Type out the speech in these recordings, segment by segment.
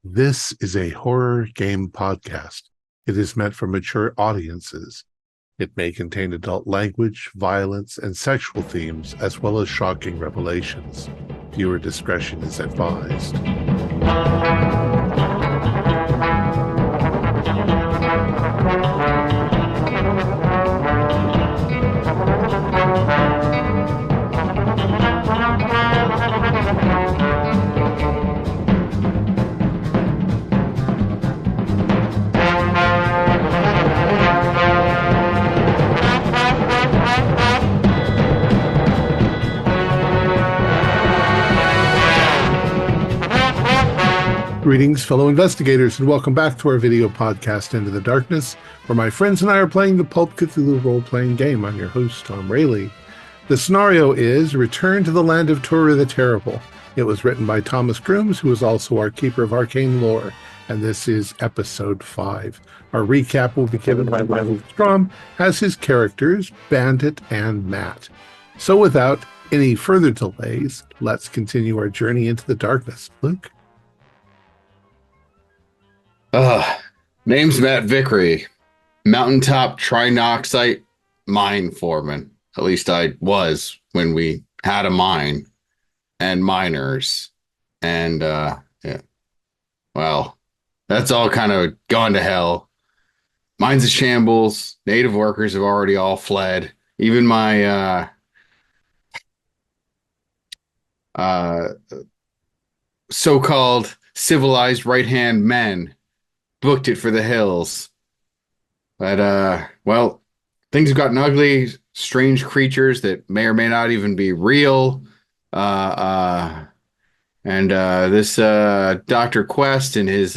This is a horror game podcast. It is meant for mature audiences. It may contain adult language, violence, and sexual themes, as well as shocking revelations. Viewer discretion is advised. Greetings, fellow investigators, and welcome back to our video podcast, Into the Darkness, where my friends and I are playing the Pulp Cthulhu role-playing game. I'm your host, Thom Raley. The scenario is Return to the Land of Turu the Terrible. It was written by Thomas Grooms, who is also our Keeper of Arcane Lore, and this is Episode 5. Our recap will be given by Raley as his characters, Bandit and Matt. So without any further delays, let's continue our journey into the darkness. Luke? Name's Matt Vickery, mountaintop trinoxite mine foreman. At least I was when we had a mine and miners. And, yeah, well, that's all kind of gone to hell. Mine's a shambles. Native workers have already all fled. Even my, so-called civilized right-hand men booked it for the hills. But, well, things have gotten ugly. Strange creatures that may or may not even be real. And this Dr. Quest and his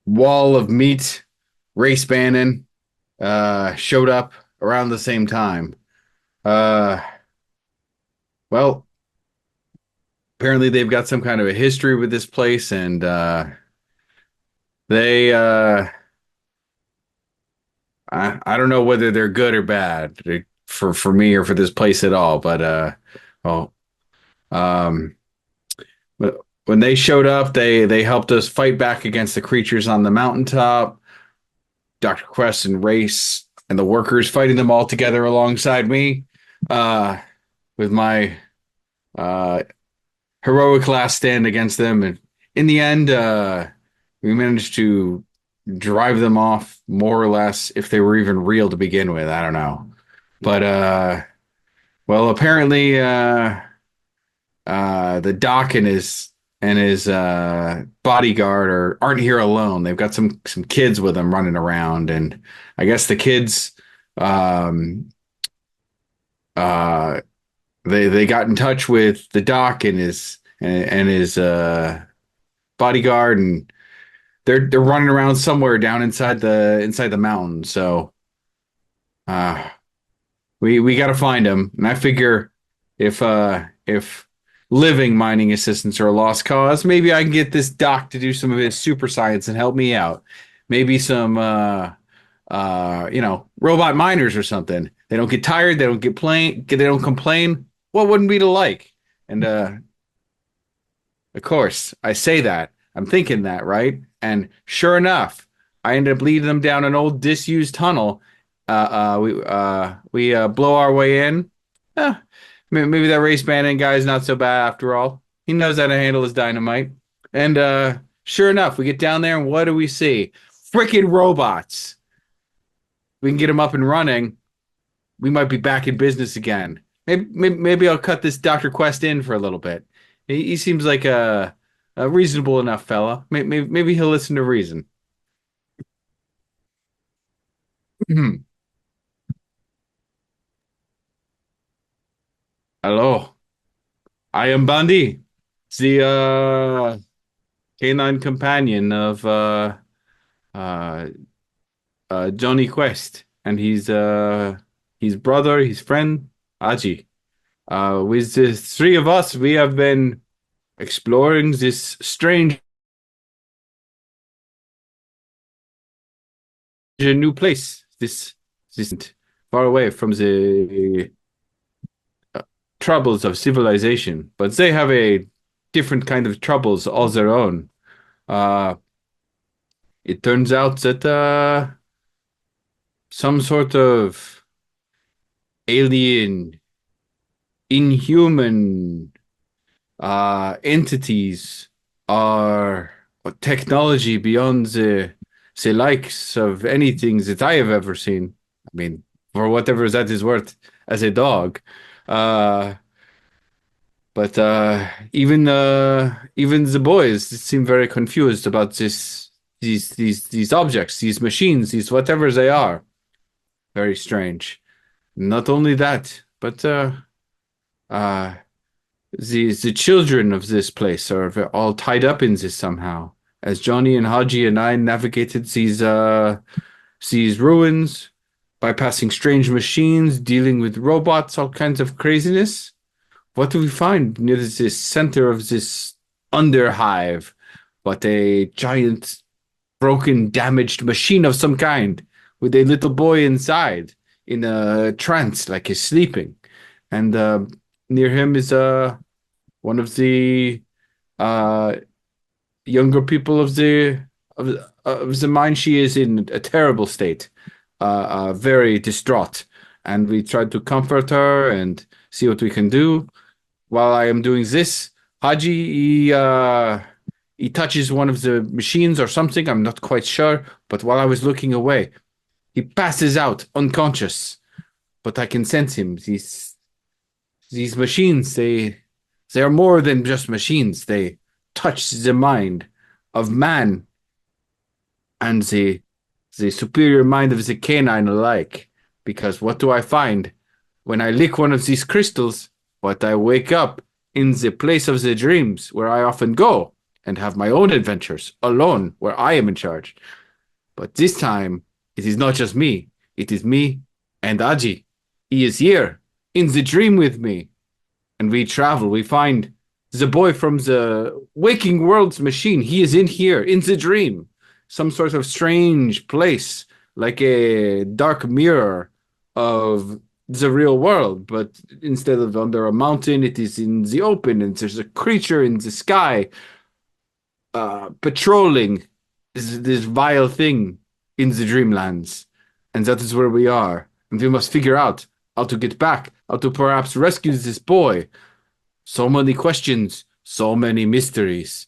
wall of meat race bannon showed up around the same time. Well, apparently they've got some kind of a history with this place, and they I don't know whether they're good or bad for me or for this place at all, but but when they showed up, they helped us fight back against the creatures on the mountaintop. Dr. Quest and Race and the workers fighting them all together alongside me, with my heroic last stand against them, and in the end, we managed to drive them off more or less, if they were even real to begin with. I don't know, but well, apparently, the doc and his bodyguard aren't here alone. They've got some kids with them running around, and I guess the kids, they got in touch with the doc and his bodyguard, and they're running around somewhere down inside the mountain. So we got to find them, and I figure if living mining assistants are a lost cause, maybe I can get this doc to do some of his super science and help me out. Maybe some robot miners or something. They don't get tired, they don't complain. What wouldn't be to like? And of course, I say that. I'm thinking that, right? And sure enough, I ended up leading them down an old disused tunnel. We blow our way in. Maybe that race bandit guy's not so bad after all. He knows how to handle his dynamite. And sure enough, we get down there, and what do we see? Freaking robots. We can get them up and running. We might be back in business again. Maybe I'll cut this Dr. Quest in for a little bit. He seems like a reasonable enough fella. Maybe he'll listen to reason. Hello, I am Bandy, the canine companion of uh, Johnny Quest, and his brother, his friend Aji. With the three of us, we have been exploring this strange new place. This isn't far away from the troubles of civilization, but they have a different kind of troubles all their own. Uh, it turns out that some sort of alien, inhuman entities are technology beyond the likes of anything that I have ever seen. I mean, for whatever that is worth as a dog. Uh, but even the boys seem very confused about these objects, these machines, these whatever they are. Very strange. Not only that, but uh, the children of this place are all tied up in this somehow. As Johnny and Haji and I navigated these ruins, bypassing strange machines, dealing with robots, all kinds of craziness. What do we find near this center of this underhive? But a giant, broken, damaged machine of some kind with a little boy inside in a trance, like he's sleeping. And near him is one of the uh, younger people of the mine. She is in a terrible state, very distraught, and we tried to comfort her and see what we can do. While I am doing this, Haji he touches one of the machines or something. I'm not quite sure, but while I was looking away, he passes out unconscious. But I can sense him. These machines, they are more than just machines. They touch the mind of man and the superior mind of the canine alike. Because what do I find when I lick one of these crystals? But I wake up in the place of the dreams where I often go and have my own adventures alone, where I am in charge. But this time, it is not just me. It is me and Aji. He is here in the dream with me. And we travel. We find the boy from the waking world's machine. He is in here, in the dream. Some sort of strange place, like a dark mirror of the real world. But instead of under a mountain, it is in the open. And there's a creature in the sky patrolling this vile thing in the dreamlands. And that is where we are. And we must figure out how to get back, how to perhaps rescue this boy. So many questions, so many mysteries.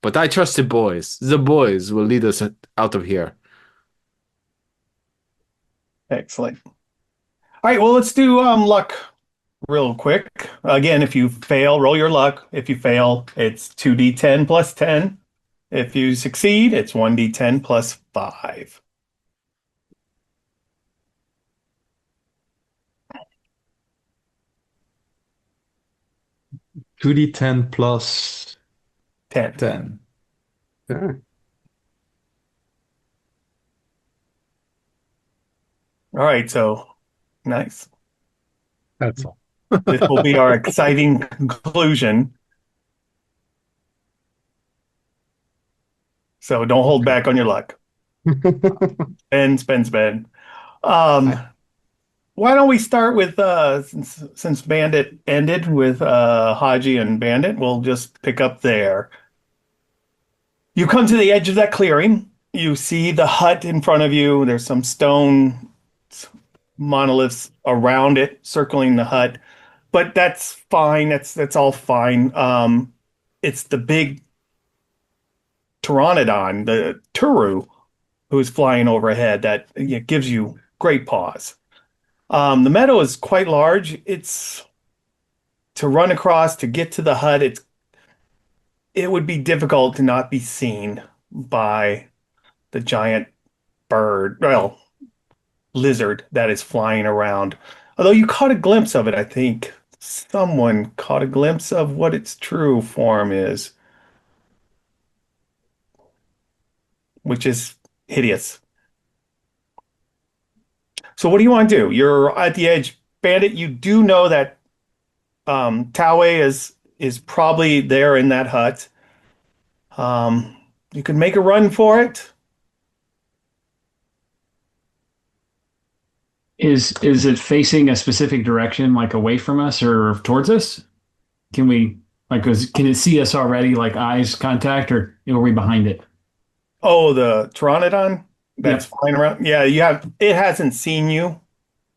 But I trust the boys. The boys will lead us out of here. Excellent. All right, well, let's do luck real quick. Again, if you fail, roll your luck. If you fail, it's 2d10 plus 10. If you succeed, it's 1d10 plus 5. Two D10 plus 10. 10. Yeah. All right, so nice. That's all. This will be our exciting conclusion. So don't hold back on your luck. Spend. Why don't we start with since Bandit ended with Haji and Bandit, we'll just pick up there. You come to the edge of that clearing. You see the hut in front of you. There's some stone monoliths around it, circling the hut. But that's fine. That's all fine. It's the big pteranodon, the Turu, who's flying overhead that gives you great pause. The meadow is quite large. It's to run across to get to the hut. It would be difficult to not be seen by the giant lizard that is flying around. Although you caught a glimpse of it, I think someone caught a glimpse of what its true form is, which is hideous. So what do you want to do? You're at the edge, Bandit. You do know that Taue is probably there in that hut. You could make a run for it. Is it facing a specific direction, like away from us or towards us? Can we Like, can it see us already, like eyes contact, or are we behind it? Oh, the Pteranodon that's Yep. flying around. Yeah, it hasn't seen you.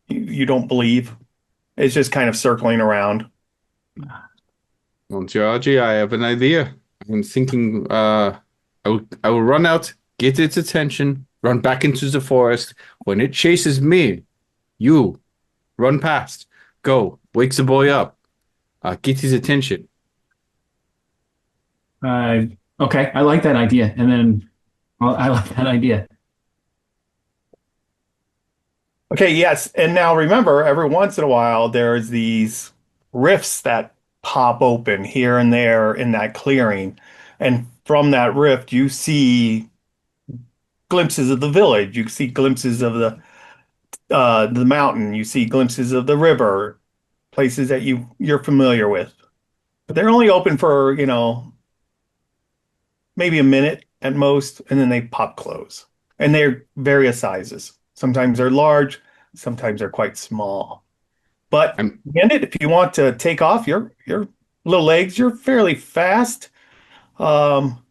You don't believe. It's just kind of circling around. Well, Georgie, I have an idea. I'm thinking I will run out, get its attention, run back into the forest. When it chases me, you run past. Go, wakes the boy up. Get his attention. Uh, okay, I like that idea. And then I like that idea. Okay, yes. And now remember, every once in a while, there's these rifts that pop open here and there in that clearing. And from that rift, you see glimpses of the village. You see glimpses of the mountain. You see glimpses of the river, places that you're familiar with. But they're only open for, maybe a minute at most, and then they pop close. And they're various sizes. Sometimes they're large, sometimes they're quite small. But I'm Bandit, if you want to take off your little legs, you're fairly fast. Um,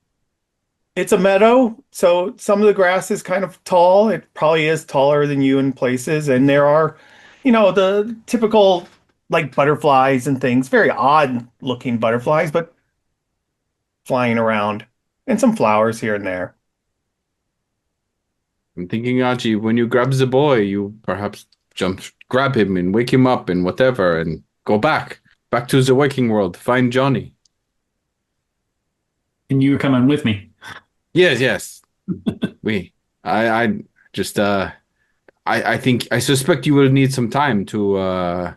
it's a meadow, so some of the grass is kind of tall. It probably is taller than you in places, and there are, the typical like butterflies and things, very odd looking butterflies, but flying around, and some flowers here and there. I'm thinking, Archie, when you grab the boy, you perhaps grab him and wake him up and whatever, and go back to the waking world, find Johnny. And you were coming with me. Yes, yes. I just I suspect you will need some time to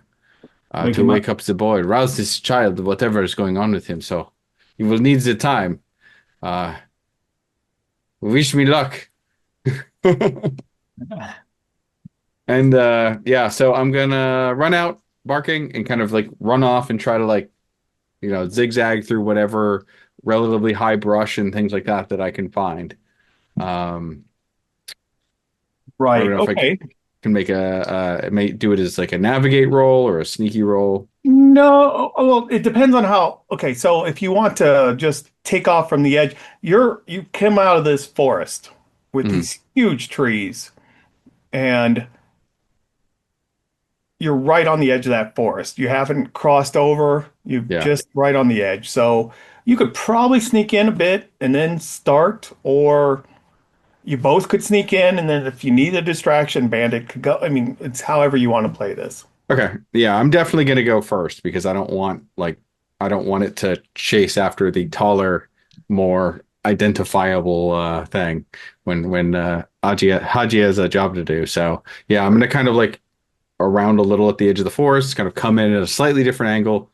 wake up the boy, rouse this child, whatever is going on with him. So you will need the time. Wish me luck. And yeah, so I'm gonna run out barking and kind of like run off and try to like, zigzag through whatever relatively high brush and things like that I can find. I Right. don't know if Okay. can make it may do it as like a navigate roll or a sneaky roll. No, well, it depends on how. Okay, so if you want to just take off from the edge, you come out of this forest with Mhm. these huge trees, and you're right on the edge of that forest. You haven't crossed over, you're Yeah. just right on the edge. So you could probably sneak in a bit and then start, or you both could sneak in, and then if you need a distraction, Bandit could go. I mean, it's however you want to play this. Okay. Yeah, I'm definitely gonna go first because I don't want it to chase after the taller, more identifiable thing when Haji has a job to do. So yeah, I'm gonna kind of like around a little at the edge of the forest, kind of come in at a slightly different angle,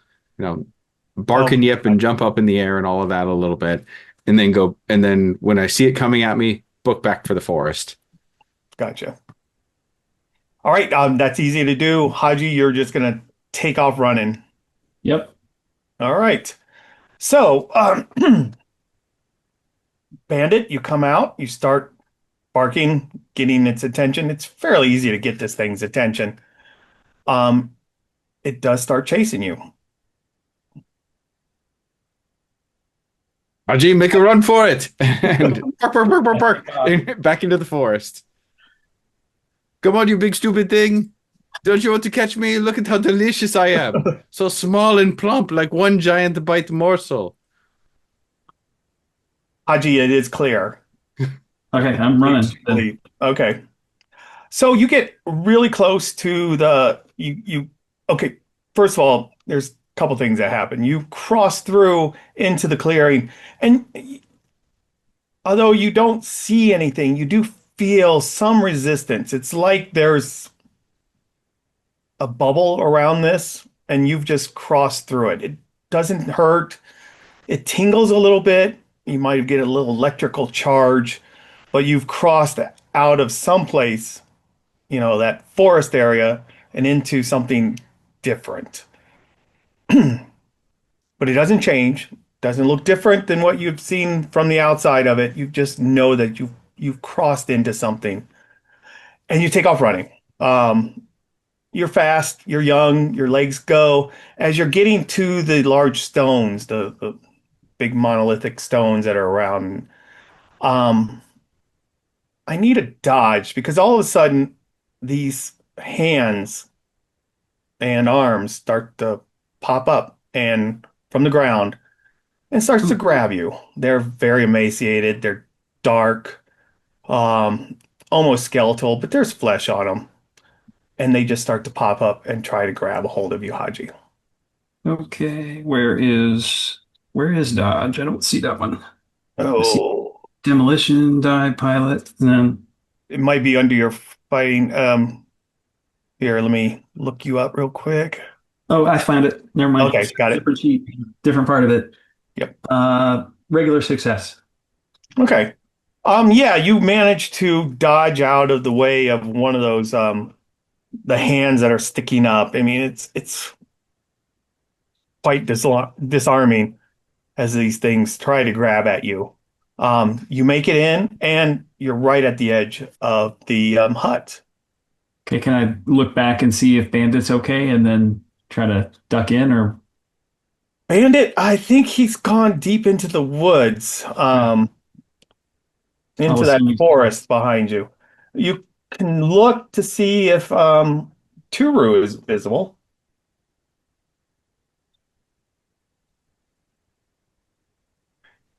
bark Oh, and yip and jump up in the air and all of that a little bit, and then go. And then when I see it coming at me, book back for the forest. gotcha. All right, that's easy to do. Haji, you're just gonna take off running. Yep. All right. So, Bandit, you come out, you start barking, getting its attention. It's fairly easy to get this thing's attention. Um, it does start chasing you. Haji, make a run for it, and bark, bark, bark, bark, bark, and back into the forest. Come on, you big stupid thing. Don't you want to catch me? Look at how delicious I am. So small and plump, like one giant bite morsel. Haji, it is clear. Okay, I'm running. Okay. So you get really close to okay, first of all, there's a couple things that happen. You cross through into the clearing, and although you don't see anything, you do feel some resistance. It's like there's a bubble around this, and you've just crossed through it. It doesn't hurt. It tingles a little bit. You might get a little electrical charge, but you've crossed out of someplace, that forest area, and into something different. But it doesn't change. Doesn't look different than what you've seen from the outside of it. You just know that you've crossed into something, and you take off running. You're fast, you're young, your legs go. As you're getting to the large stones, the big monolithic stones that are around, um, I need a dodge because all of a sudden these hands and arms start to pop up and from the ground and starts to grab you. They're very emaciated, they're dark, um, almost skeletal, but there's flesh on them. And they just start to pop up and try to grab a hold of you, Haji. Okay, where is Dodge? I don't see that one. I see Oh, Demolition, Die, Pilot, and then it might be under your fighting. Here, let me look you up real quick. oh, I found it. Never mind. Okay, got it. Different sheet, different part of it. Yep. Regular success. Okay. Yeah, you managed to dodge out of the way of one of those the hands that are sticking up. I mean, it's quite disarming as these things try to grab at you. You make it in, and you're right at the edge of the hut. Okay, can I look back and see if Bandit's okay and then try to duck in or Bandit, I think he's gone deep into the woods, I'll into that assume he's forest behind you. You can look to see if Turu is visible,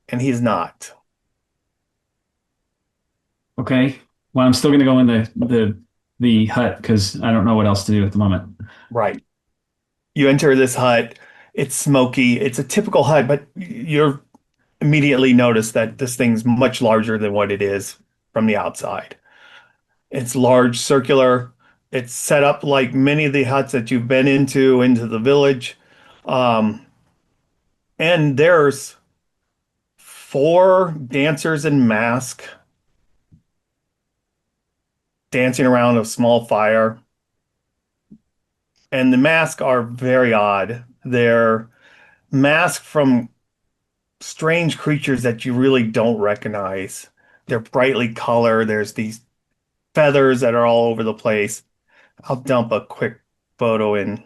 and he's not. okay? Well, I'm still gonna go in the hut because I don't know what else to do at the moment. Right. You enter this hut. It's smoky. It's a typical hut, but you're immediately notice that this thing's much larger than what it is from the outside. It's large, circular. It's set up like many of the huts that you've been into the village. Um, and there's four dancers in mask dancing around a small fire. And the masks are very odd. They're masked from strange creatures that you really don't recognize. They're brightly colored. There's these feathers that are all over the place. I'll dump a quick photo in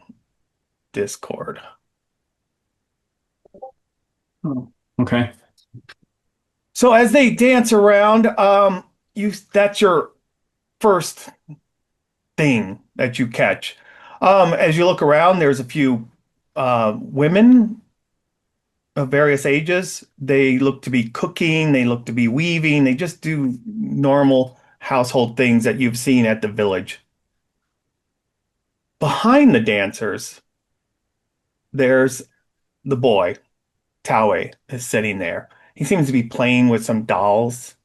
Discord. Oh, okay. So as they dance around, you that's your first thing that you catch. As you look around, there's a few women of various ages. They look to be cooking, they look to be weaving, they just do normal household things that you've seen at the village. Behind the dancers, there's the boy, Taue, is sitting there. He seems to be playing with some dolls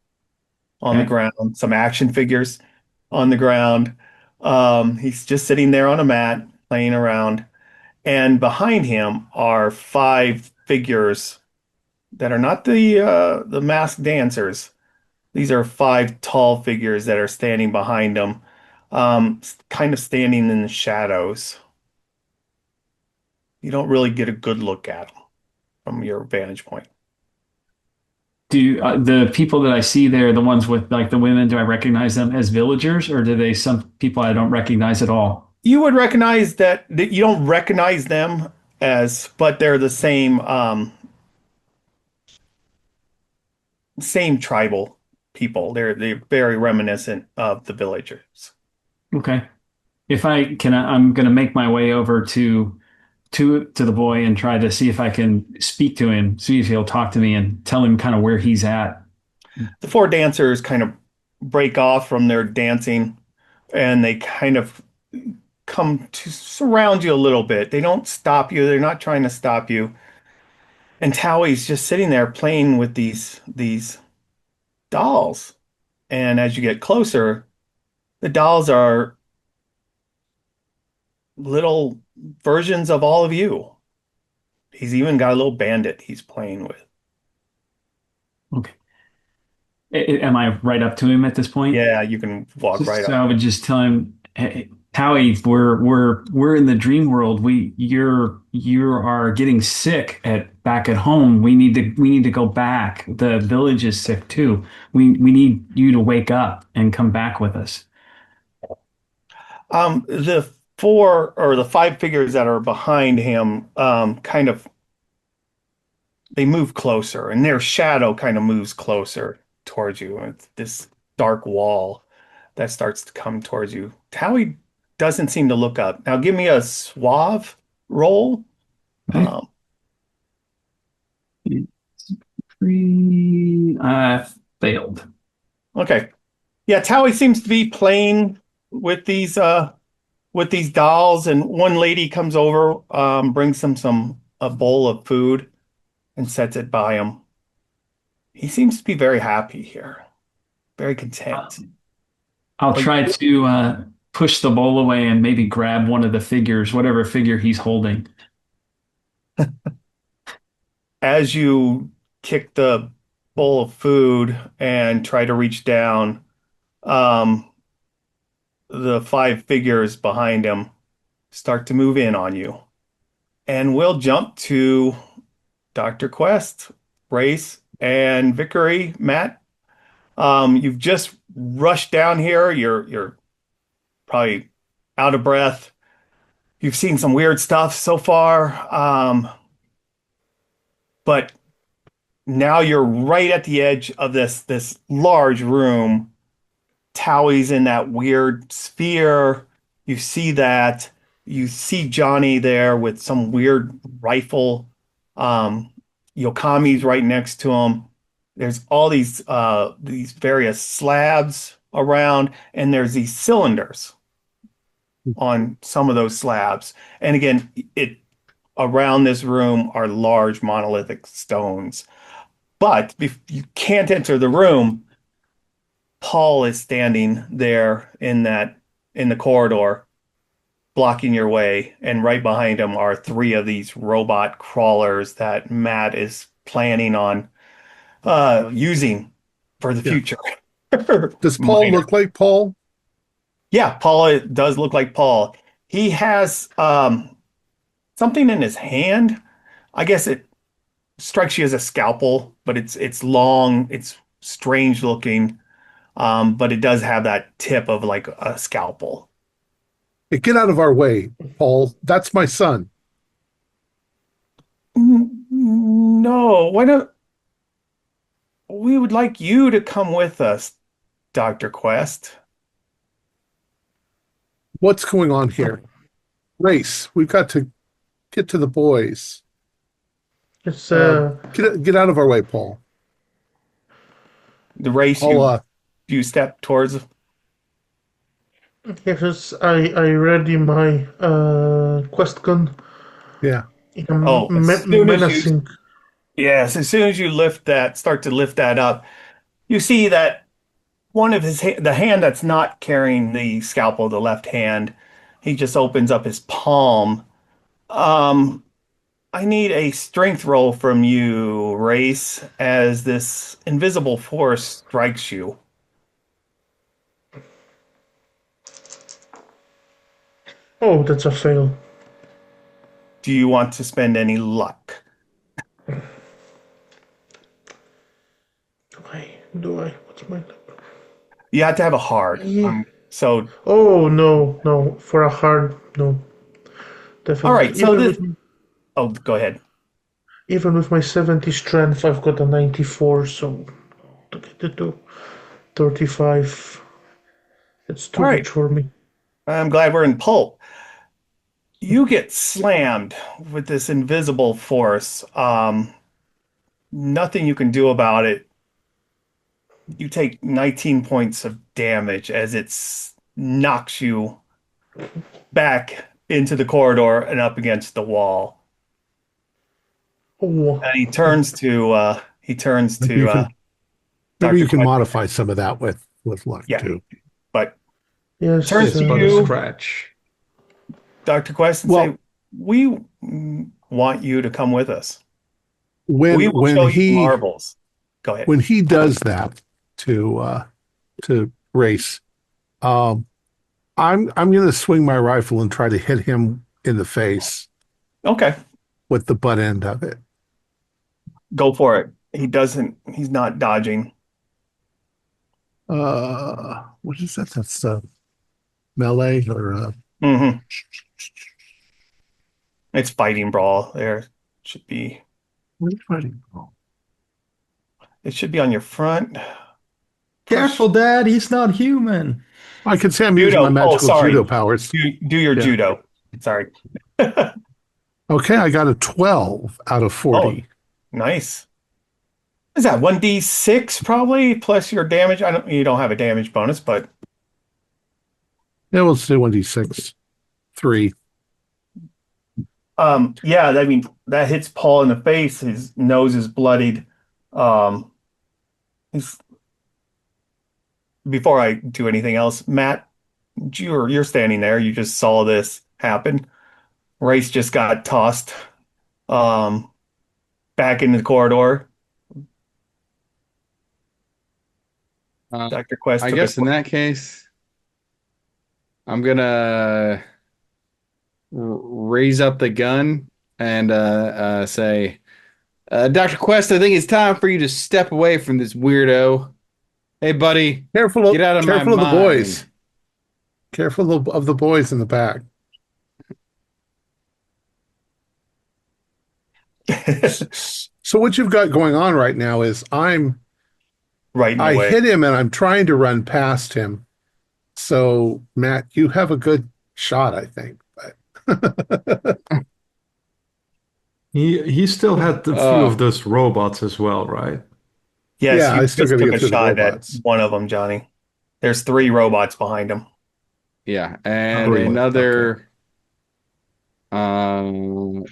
on the Okay. ground, some action figures on the ground. He's just sitting there on a mat, playing around. And behind him are five figures that are not the masked dancers. These are five tall figures that are standing behind him, kind of standing in the shadows. You don't really get a good look at them from your vantage point. Do the people that I see there, the ones with like the women, do I recognize them as villagers or do they some people I don't recognize at all? You would recognize that you don't recognize them as, but they're the same tribal people. They're very reminiscent of the villagers. Okay. If I can, I'm going to make my way over to the boy and try to see if I can speak to him, see if he'll talk to me and tell him kind of where he's at. The four dancers kind of break off from their dancing and they kind of come to surround you a little bit. They don't stop you. They're not trying to stop you. And Towie's just sitting there playing with these dolls. And as you get closer, the dolls are little versions of all of you. He's even got a little bandit he's playing with. Okay. Am I right up to him at this point? Yeah, you can walk right So up. I would just tell him, hey, Howie, we're in the dream world. You are getting sick at back at home. We need to go back. The village is sick too. We need you to wake up and come back with us. The the five figures that are behind him, kind of they move closer, and their shadow kind of moves closer towards you. It's this dark wall that starts to come towards you. Towie doesn't seem to look up. Now give me a suave roll. Okay. Um, Failed. okay. Yeah, Towie seems to be playing with these dolls, and one lady comes over, brings him a bowl of food and sets it by him. He seems to be very happy here, very content. I'll try to push the bowl away and maybe grab one of the figures, whatever figure he's holding. As you kick the bowl of food and try to reach down, um, the five figures behind him start to move in on you. And we'll jump to Dr. Quest, Race, and Vickery, Matt. You've just rushed down here. You're probably out of breath. You've seen some weird stuff so far. But now you're right at the edge of this large room. Towie's in that weird sphere. You see that. You see Johnny there with some weird rifle. Yokami's right next to him. There's all these various slabs around, and there's these cylinders on some of those slabs. And again, it around this room are large monolithic stones. But if you can't enter the room, Paul is standing there in the corridor, blocking your way, and right behind him are three of these robot crawlers that Matt is planning on using for the future. Does Paul look like Paul? Yeah, Paul does look like Paul. He has something in his hand. I guess it strikes you as a scalpel, but it's long, it's strange looking, but it does have that tip of like a scalpel. Hey, get out of our way, Paul. That's my son. No, why don't we would like you to come with us, Dr. Quest. What's going on here? Race, we've got to get to the boys. It's Get out of our way, Paul. The race you step towards. yes, I ready my quest gun. Yeah. As soon as Menacing. Yes, as soon as you start to lift that up, you see that one of the hand that's not carrying the scalpel, the left hand, he just opens up his palm. I need a strength roll from you, Race, as this invisible force strikes you. Oh, that's a fail. Do you want to spend any luck? Do I? What's my luck? You have to have a hard. Yeah. So, Oh, no. For a hard, no. Definitely. all right. So Even go ahead. even with my 70 strength, I've got a 94, so to get it to 35, it's too All right. much for me. I'm glad we're in pulp. You get slammed with this invisible force. Nothing you can do about it. You take 19 points of damage as it knocks you back into the corridor and up against the wall. Oh, And he turns to Maybe you can Dr. Quest. modify some of that with luck Yeah. too. But yes. Turns to But you. a scratch. Dr. Quest and say, we want you to come with us. We will show you marvels. Go ahead. When he does that to Race, I'm going to swing my rifle and try to hit him in the face Okay, with the butt end of it. go for it. He's not dodging. What is that? That's melee or Mm-hmm. It's fighting brawl. There should be. Where's fighting? Oh. It should be on your front. Careful, Dad. He's not human. I can say I'm using my Judo. Oh, magical sorry. judo powers. Do your Yeah. judo. Sorry. Okay, I got a 12 out of 40. Nice. Is that 1d6 probably plus your damage? You don't have a damage bonus, but Yeah, we'll say 1d6. 3. yeah, I mean that hits Paul in the face. His nose is bloodied. Um he's, before I do anything else, Matt, you're standing there. You just saw this happen. Race just got tossed um back into the corridor. Dr. Quest I took guess a in that case, I'm gonna raise up the gun and say, Dr. Quest, I think it's time for you to step away from this weirdo. Hey, buddy, Careful get out of my careful of the mind. boys. Careful of the boys in the back. So what you've got going on right now is right in the I way. hit him and I'm trying to run past him. So Matt, you have a good shot, I think. But He still had a few of those robots as well, right? Yes, Yeah, you I still just gotta took get a through the shot at robots. one of them, Johnny. There's 3 robots behind him. Yeah, and Really? another.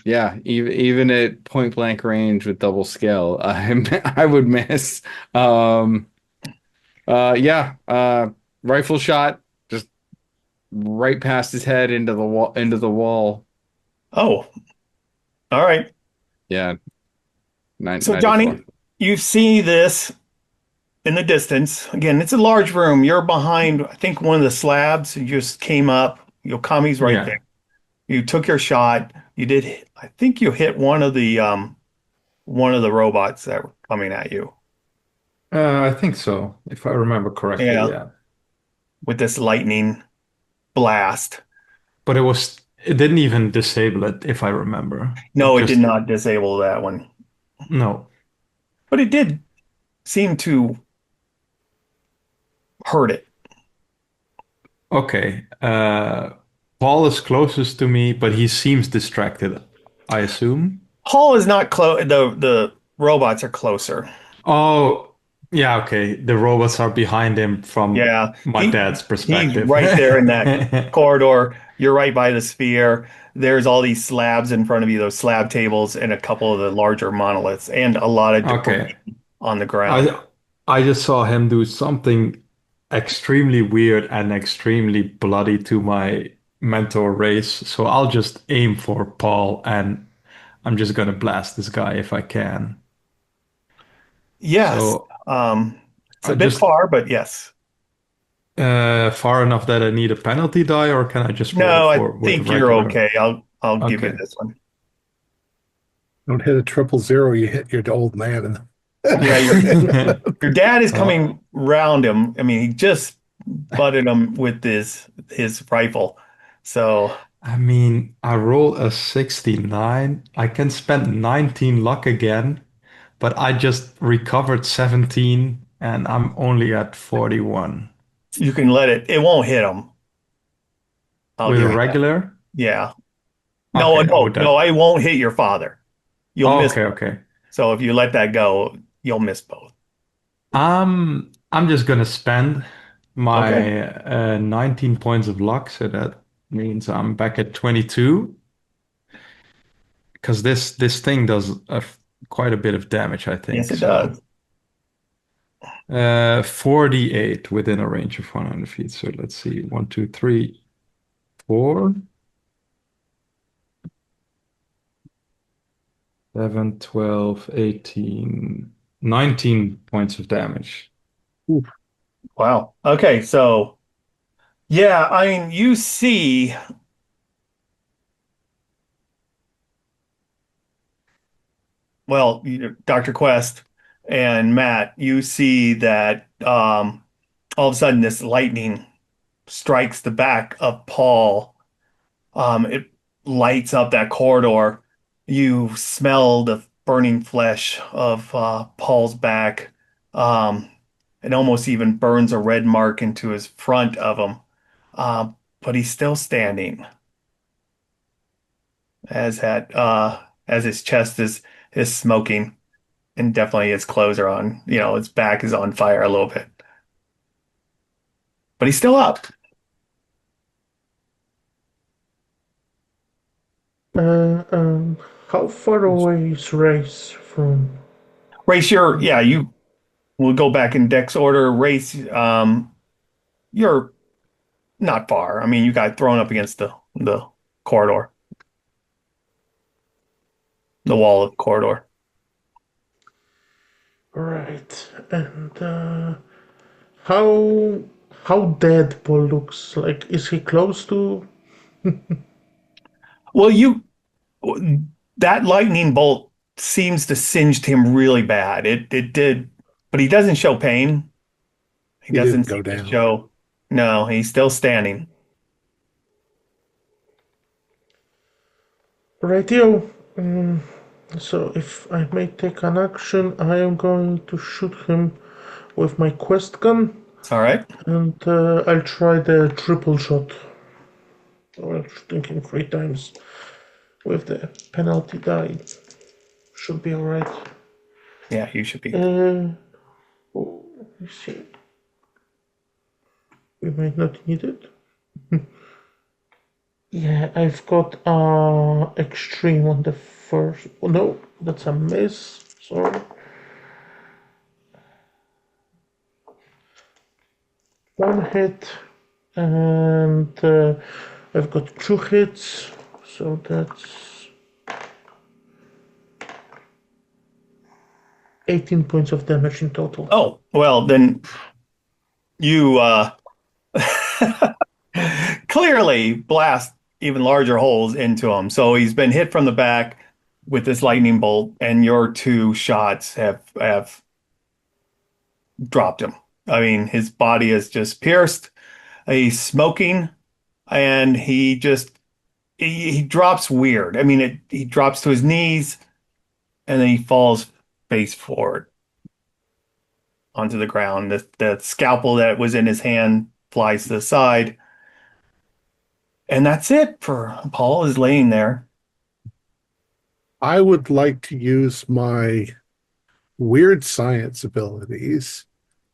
Yeah, even at point blank range with double scale, I would miss. Yeah, rifle shot just right past his head into the wall. Oh, all right. Yeah, So, 94. Johnny, you see this in the distance. Again, it's a large room. You're behind, I think, one of the slabs. You just came up. Kami's right Yeah. there. You took your shot. You did. I think you hit one of the robots that were coming at you. I think so, if I remember correctly, Yeah, yeah. with this lightning blast. But it didn't even disable it, if I remember. No, it did just not disable that one, no. but it did seem to hurt it. Okay. Paul is closest to me, but he seems distracted, I assume. Hall is not close. The robots are closer. Oh, yeah, okay. The robots are behind him from Yeah, my dad's he's perspective. right there in that corridor. You're right by the sphere. There's all these slabs in front of you, those slab tables, and a couple of the larger monoliths, and a lot of debris Okay. on the ground. I just saw him do something extremely weird and extremely bloody to my mentor race. So I'll just aim for Paul and I'm just gonna blast this guy if I can. Yes, So it's a I bit just far, but yes. far enough that I need a penalty die, or can I just roll No, I for with think you're regular? okay. I'll give you Okay. this one. don't hit a 000, you hit your old man. And Yeah, your dad is Uh, coming round him. I mean, he just butted him with his rifle. So I mean, I roll a 69. I can spend 19 luck again, but I just recovered 17 and I'm only at 41. you can let it. It won't hit him. I'll With give a you that. regular? Yeah. No, Okay, no, with no. that. I won't hit your father. You'll miss. Okay, okay. So if you let that go, you'll miss both. I'm just gonna spend Okay. my 19 points of luck, so that means I'm back at 22. Because this thing does quite a bit of damage, I Yes, think. it So does. 48 within a range of 100 feet. So let's see, 1, 2, 3, 4, 11, 12, 18, 19 points of damage. Wow. Okay. So yeah, I mean, you see, well, Dr. Quest and Matt, you see that all of a sudden this lightning strikes the back of Paul It lights up that corridor. You smell the burning flesh of Paul's back. Um, it almost even burns a red mark into his front of him. But he's still standing as his chest is smoking, and definitely his clothes are on. His back is on fire a little bit, but he's still up. Uh, um, how far away is Race from? Race, you will go back in Dex order. Race, you're not far. I mean, you got thrown up against the corridor, the wall of the corridor. Right. And how dead Paul looks like? Is he close to? Well, that lightning bolt seems to singed him really bad. It did, but he doesn't show pain. He He didn't doesn't go seem to down. show. No, he's still standing. Rightio. So if I may take an action, I am going to shoot him with my quest gun, It's all right. and I'll try the triple shot. Well, shooting him 3 times with the penalty die. Should be alright. Yeah, you should be. Let me see. We might not need it. Yeah, I've got extreme on the first. Oh, no, that's a miss. Sorry. One hit, and I've got 2 hits, so that's 18 points of damage in total. Oh, well, then you clearly blast even larger holes into him. So he's been hit from the back with this lightning bolt, and your 2 shots have dropped him. I mean, his body is just pierced. He's smoking, and he drops weird. I mean, he drops to his knees, and then he falls face forward onto the ground. The scalpel that was in his hand flies to the side. And that's it for Paul is laying there. I would like to use my weird science abilities.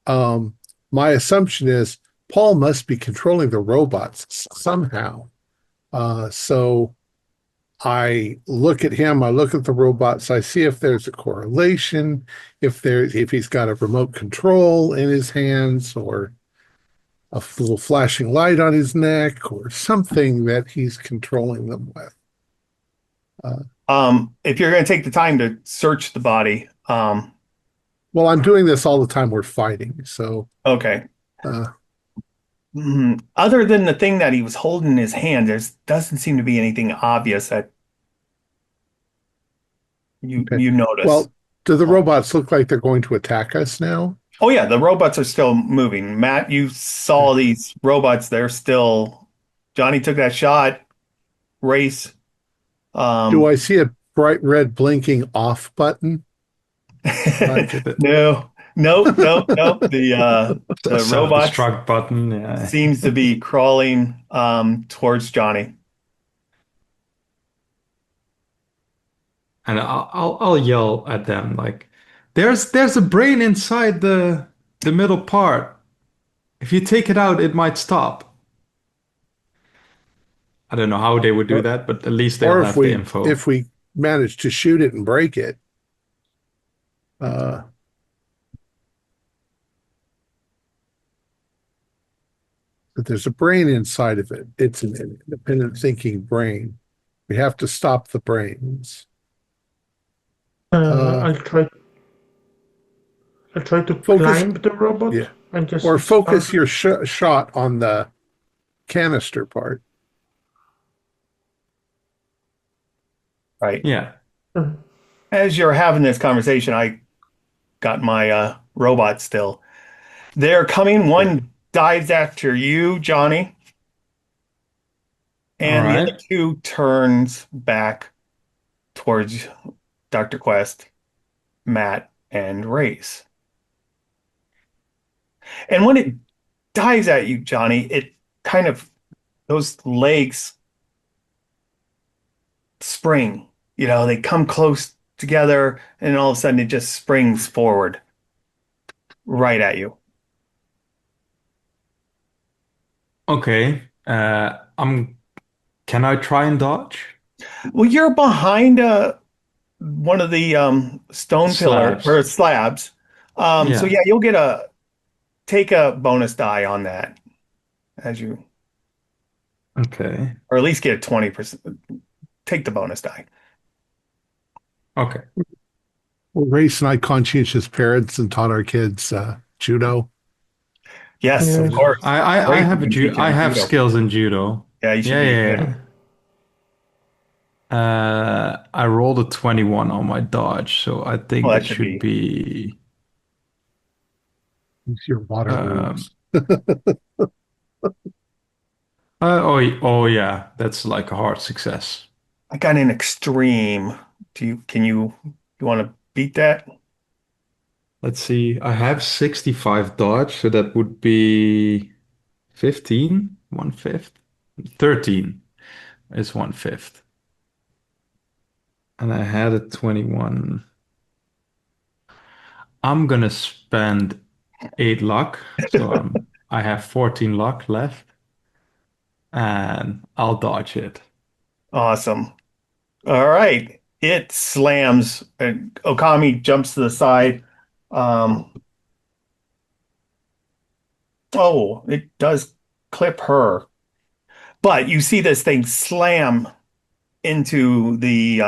My assumption is Paul must be controlling the robots somehow. So I look at him, I look at the robots, I see if there's a correlation, if he's got a remote control in his hands, or a little flashing light on his neck, or something that he's controlling them with. If you're going to take the time to search the body, Well, I'm doing this all the time we're fighting, so okay. uh, Other than the thing that he was holding in his hand, there doesn't seem to be anything obvious that okay. you notice. Well, do the robots look like they're going to attack us now? Oh yeah, the robots are still moving. Matt, you saw these robots. They're still. Johnny took that shot. Race. Do I see a bright red blinking off button? No. Nope. The robot self-destruct button. Yeah. seems to be crawling towards Johnny. And I'll yell at them like, there's a brain inside the middle part. If you take it out, it might stop. I don't know how they would do that, but at least they'll have the info. If we manage to shoot it and break it, but there's a brain inside of it. It's an independent thinking brain. We have to stop the brains. I'll try to climb the robot. Yeah. I guess Or it's focus hard. your shot on the canister part. Right. Yeah. As you're having this conversation, I got my robot still. They're coming. One dives after you, Johnny. All And the other right. two turns back towards Dr. Quest, Matt, and Race. And when it dives at you, Johnny, it kind of, those legs spring. They come close together, and all of a sudden it just springs forward right at you. Okay. Can I try and dodge? Well, you're behind one of the stone pillar or Slabs. slabs. So Yeah. yeah, you'll take a bonus die on that as you, Okay. or at least get a 20%. Take the bonus die. Okay. Well, Race and I conscientious parents and taught our kids judo. Yes, of Yes. course. I Race has have been teaching I him have judo. skills in judo. Yeah, you should Yeah, be yeah, good. yeah. I rolled a 21 on my dodge, so I Well, think that that should should be. be Use your water um moves. oh yeah, that's like a hard success. I got an extreme. You want to beat that? Let's see. I have 65 dodge, so that would be 15, 1/5. 13 is 1/5. And I had a 21. I'm gonna spend 8 luck, so I have 14 luck left, and I'll dodge it. Awesome. All right. It slams and Okami jumps to the side. Um, oh, it does clip her. But you see this thing slam into the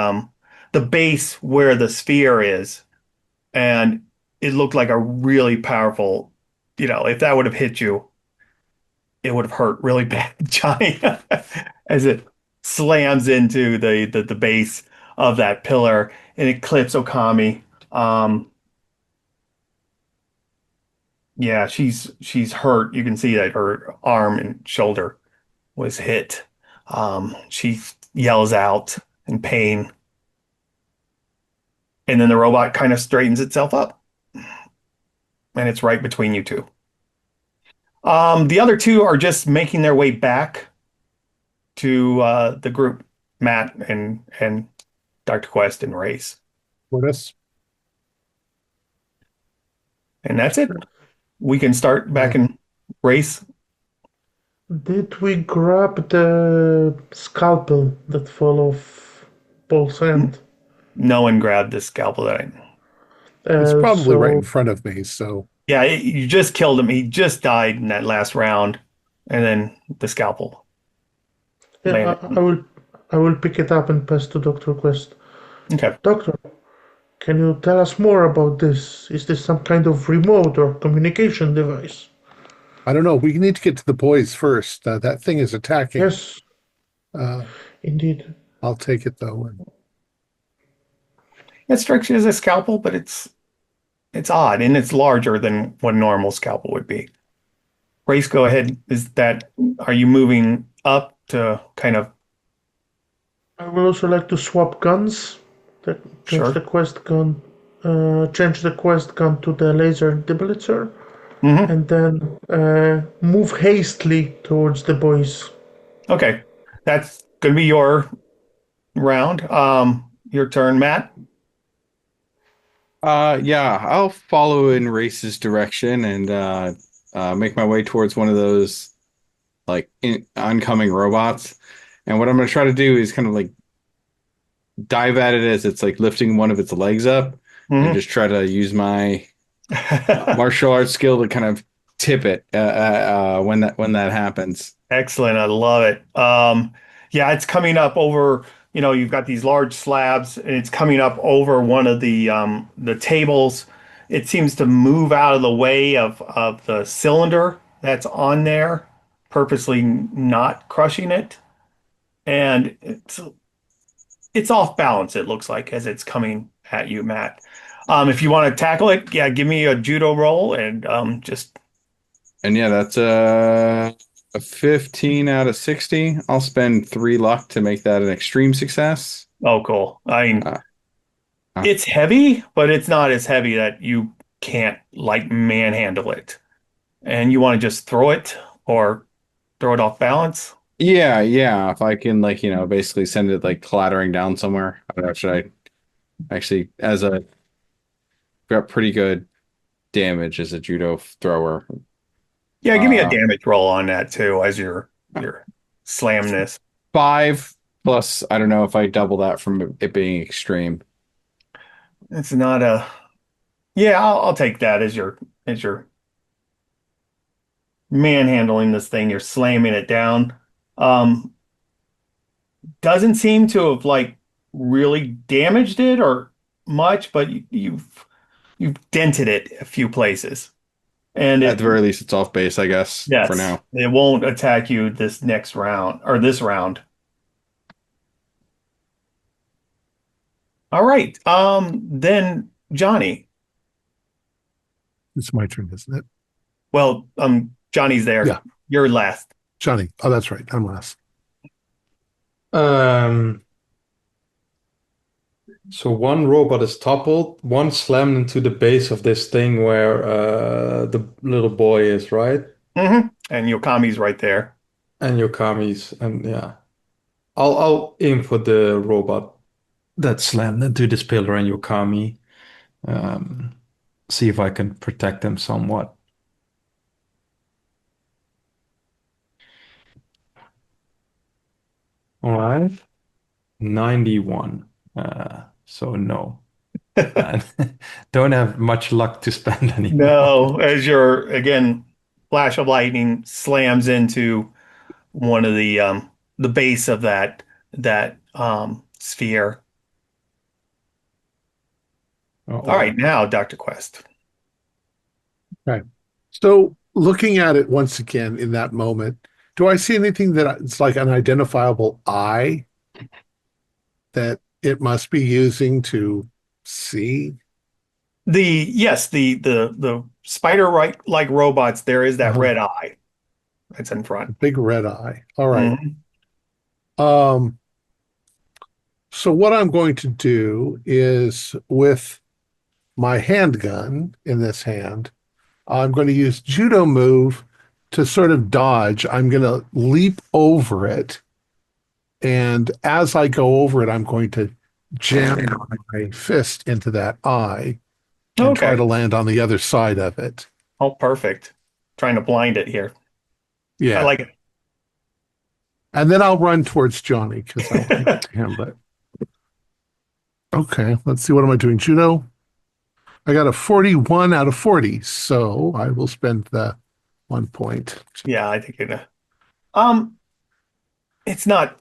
base where the sphere is, and it looked like a really powerful, if that would have hit you, it would have hurt really bad, Johnny, as it slams into the base of that pillar and it clips Okami. Um, yeah, she's hurt. You can see that her arm and shoulder was hit. She yells out in pain, and then the robot kind of straightens itself up, and it's right between you two. The other two are just making their way back to the group, Matt and Dr. Quest and Race, Tortoise. and that's it. We can start back in Race. Did we grab the scalpel that fell off Paul's hand? No one grabbed the scalpel that I. It's probably right in So front of me. So Yeah, you just killed him. He just died in that last round, and then the scalpel yeah, landed. I will pick it up and pass to Dr. Quest. Okay. Doctor, can you tell us more about this? Is this some kind of remote or communication device? I don't know. We need to get to the boys first. That thing is attacking. Yes, Uh, indeed. I'll take it though. It strikes you as a scalpel, but it's odd and it's larger than what a normal scalpel would be. Race, go ahead. Are you moving up to kind of I would also like to swap guns. Change Sure. the quest gun. Change the quest gun to the laser debilitator, Mhm. and then move hastily towards the boys. Okay. That's gonna be your round. Your turn, Matt. Yeah, I'll follow in Race's direction and make my way towards one of those oncoming robots. And what I'm gonna try to do is kind of like dive at it as it's like lifting one of its legs up and Mhm. just try to use my martial arts skill to kind of tip it when that happens. Excellent. I love it. Yeah, it's coming up over, you've got these large slabs and it's coming up over one of the tables. It seems to move out of the way of the cylinder that's on there, purposely not crushing it. And it's off balance, it looks like, as it's coming at you, Matt. If you want to tackle it, yeah, give me a judo roll and just And yeah, that's a 15 out of 60. I'll spend 3 luck to make that an extreme success. Oh, cool. I mean, Uh, it's heavy, but it's not as heavy that you can't like manhandle it. And you want to just throw it or throw it off balance? yeah. If I can, like, basically send it like clattering down somewhere. I don't know, should I actually, got pretty good damage as a judo thrower. Yeah, give me a Uh, damage roll on that too as you're slamming this. 5 plus, I don't know if I double that from it being extreme. It's not a yeah, I'll take that as your manhandling this thing, you're slamming it down. Um, doesn't seem to have like really damaged it or much, but you've dented it a few places. And At it the very least, it's off base, I guess, for yes, now. it won't attack you this next round or this round. All right. Then Johnny. It's my turn, isn't it? Well, Johnny's there. Yeah. You're last. Johnny. Oh, that's right. I'm last. So one robot is toppled, one slammed into the base of this thing where the little boy is, right? Mm-hmm. And Yokami's right there. And Yokami's, and yeah. I'll aim for the robot that slammed into this pillar and Yokami. See if I can protect them somewhat. All right. 91. So no. I don't have much luck to spend anymore. No, as your again, flash of lightning slams into one of the base of that sphere. Uh-oh. All right, now Dr. Quest. Okay. So looking at it once again in that moment, do I see anything that it's like an identifiable eye that it must be using to see? The spider like robots, there is that Uh-huh. red eye that's in front. Big red eye. All right. Mhm. So what I'm going to do is with my handgun in this hand, I'm going to use judo move to sort of dodge. I'm going to leap over it. And as I go over it, I'm going to jam my fist into that eye and try Okay. to land on the other side of it. Oh, perfect. Trying to blind it here. I Yeah. like it. And then I'll run towards Johnny because I like him. But okay, let's see. What am I doing? Judo? I got a 41 out of 40. So I will spend the 1 point. Yeah, I think it's not.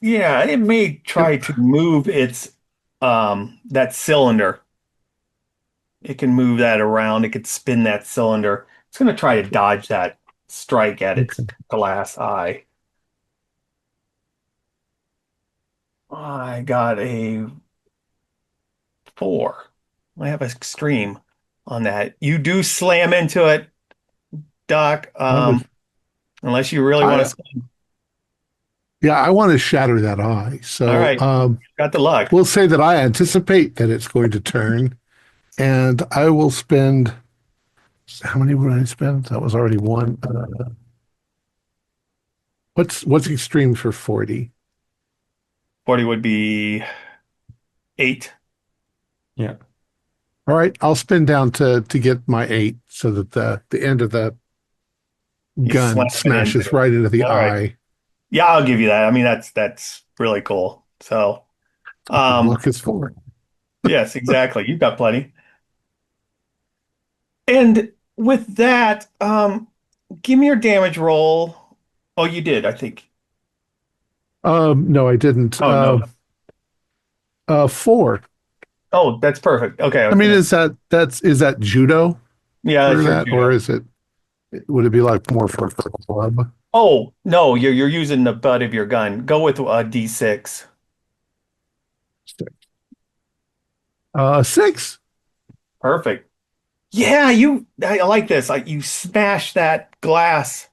Yeah, it may try to move its that cylinder. It can move that around. It could spin that cylinder. It's going to try to dodge that strike at its glass eye. I got a 4. I have extreme on that. You do slam into it, Doc, unless you really want to. Yeah, I want to shatter that eye. All So right. Got the luck. we'll say that I anticipate that it's going to turn, and I will spend. How many would I spend? That was already one. What's extreme for 40? 40 would be 8. Yeah. All right, I'll spin down to get my 8 so that the end of the You gun slam it smashes into it. right into the All right. eye. Yeah, I'll give you that. I mean, that's really cool. So, Luck is 4. yes, exactly. You've got plenty. And with that, give me your damage roll. Oh, you did, I think. No, I didn't. Oh, no. 4. Oh, that's perfect. Okay. I mean, is that judo yeah, for that's your that, judo. or would it be like more for a club? Oh, no, you're using the butt of your gun. Go with a D6. 6. Perfect. Yeah, I like this. Like you smash that glass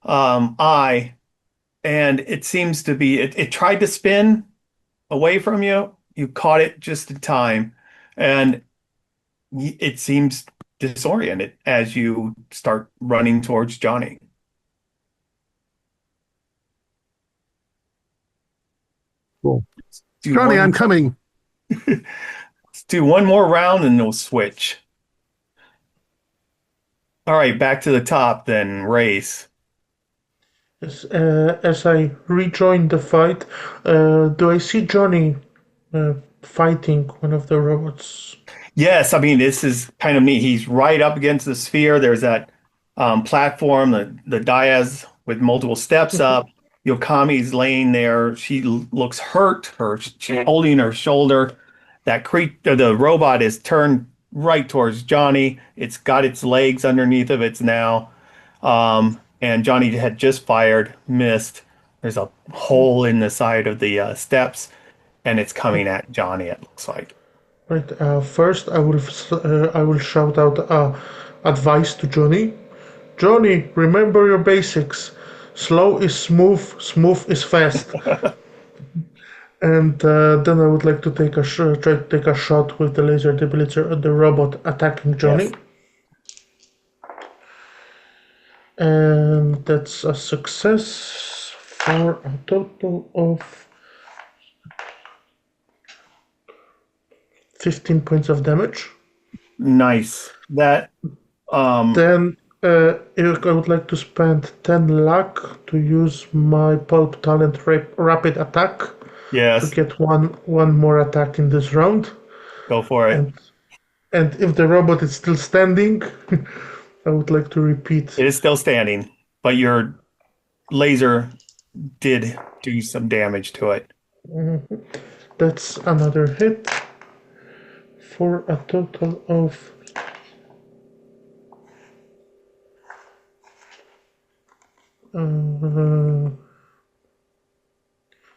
eye, and it seems to be it tried to spin away from you. You caught it just in time, and it seems disoriented as you start running towards Johnny. Cool. Do Johnny, one, I'm coming. let's do one more round and we'll switch. All right, back to the top then, race. As I rejoin the fight, do I see Johnny fighting one of the robots? Yes, I mean this is kind of neat. He's right up against the sphere. There's that platform, the dais with multiple steps up. Yokami's laying there. She looks hurt. She's holding her shoulder. The robot is turned right towards Johnny. It's got its legs underneath of it now. And Johnny had just fired, missed. There's a hole in the side of the steps, and it's coming at Johnny, it looks like. Right. First, I will shout out advice to Johnny. Johnny, remember your basics. Slow is smooth, smooth is fast. And then I would like to try to take a shot with the laser debilitator at the robot attacking Johnny. Yes. And that's a success for a total of 15 points of damage. Nice. That Then I would like to spend 10 luck to use my Pulp Talent Rapid Attack to yes, get one more attack in this round. go for it. And if the robot is still standing, I would like to repeat. It is still standing, but your laser did do some damage to it. That's another hit for a total of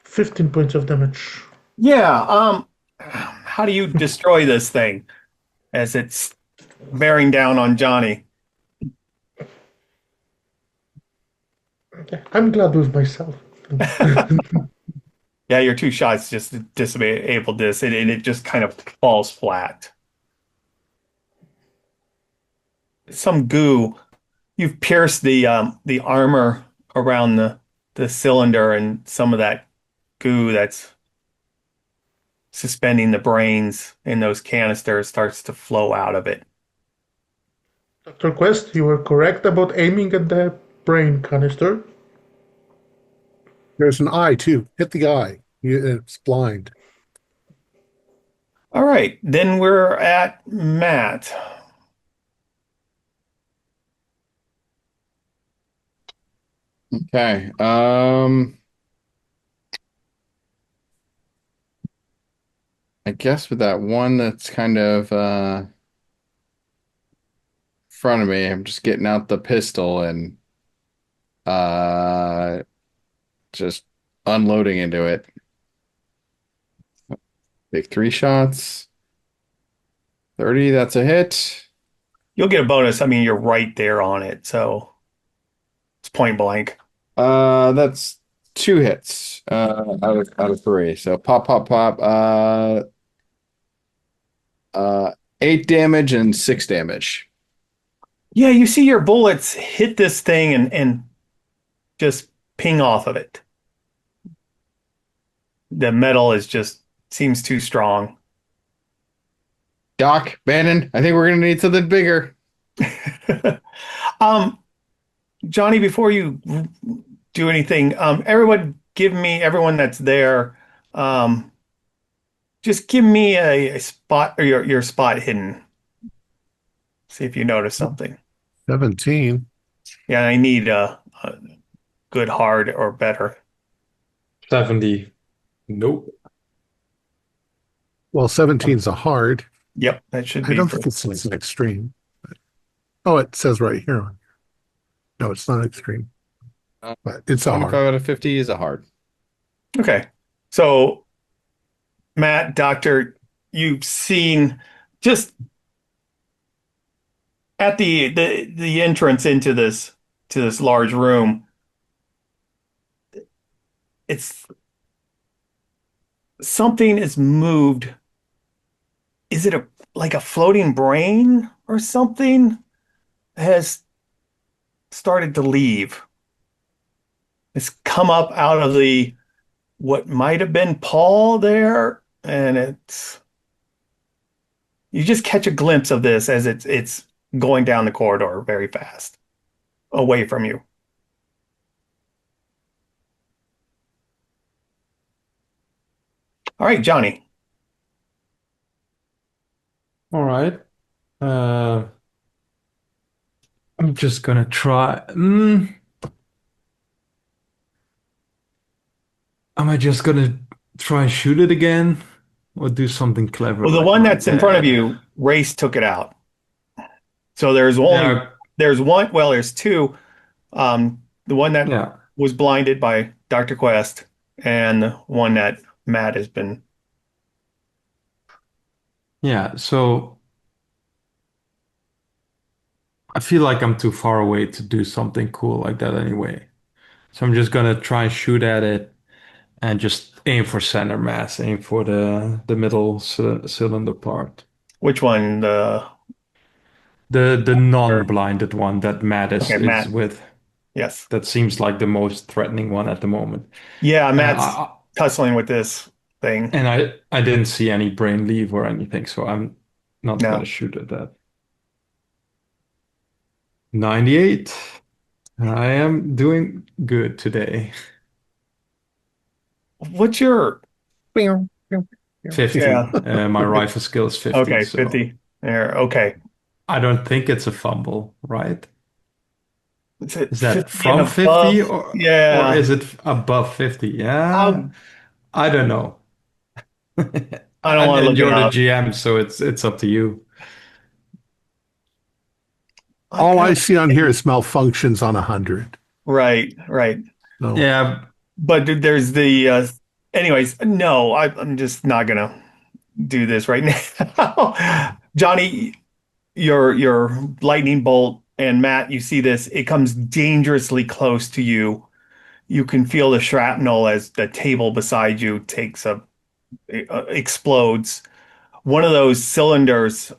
15 points of damage. Yeah, how do you destroy this thing as it's bearing down on Johnny? I'm glad with myself. Yeah, your two shots just disabled this, and it just kind of falls flat. Some goo. You've pierced the armor around the cylinder, and some of that goo that's suspending the brains in those canisters starts to flow out of it. Dr. Quest, you were correct about aiming at the brain canister. There's an eye, too. Hit the eye. It's blind. All right, then we're at Matt. Okay. I guess with that one that's kind of in front of me, I'm just getting out the pistol and uh just unloading into it. Take 3 shots. 30, that's a hit. You'll get a bonus. I mean, you're right there on it, so it's point blank. That's 2 hits out of 3. So pop, pop, pop. 8 damage and 6 damage. Yeah, you see your bullets hit this thing and just ping off of it. The metal is just seems too strong. Doc, Bannon, I think we're gonna need something bigger. Johnny, before you do anything, everyone that's there, just give me a spot or your spot hidden. See if you notice something. 17. Yeah, I need a good hard or better. 70. Nope. Well, 17's a hard. Yep, that should I be. don't think it's an extreme. Oh, it says right here. No, it's not extreme. But it's a 25 hard. out of 50 is a hard. Okay. So, Matt, Doctor, you've seen just at the entrance into this large room, it's something is moved. Is it like a floating brain or something has started to leave? It's come up out of the what might have been Paul there, and you just catch a glimpse of this as it's going down the corridor very fast, away from you. All right, Johnny. All right. I'm just gonna try. Am I just gonna try and shoot it again, or do something clever Well, the like one my that's in front of dad? you, Race took it out. So there's Yeah, one, well, there's two. The one that yeah, was blinded by Dr. Quest, and the one that Matt has been. yeah. So I feel like I'm too far away to do something cool like that anyway. So I'm just gonna try and shoot at it and just aim for center mass, aim for the middle cylinder part. Which one? The non-blinded one that Matt Okay, is Matt. with. Yes. That seems like the most threatening one at the moment. Yeah, Uh, Matt's I, tussling with this thing. and I didn't see any brain leave or anything, so I'm not gonna No. shoot at that. 98. I am doing good today. What's your 50. yeah. My rifle skill is 50, Okay, so 50. There. Okay. I don't think it's a fumble, right? Is it Is that 50 and from 50 above? or Yeah. is it above 50? Yeah, I'll, I don't know. I don't want to And look it you're the up. GM, so it's up to you. I All kind I of see on here is malfunctions on 100. right, right. So Yeah, But there's the anyways, no, I'm just not gonna do this right now. Johnny, your lightning bolt, and Matt, you see this, it comes dangerously close to you. You can feel the shrapnel as the table beside you takes a explodes. One of those cylinders,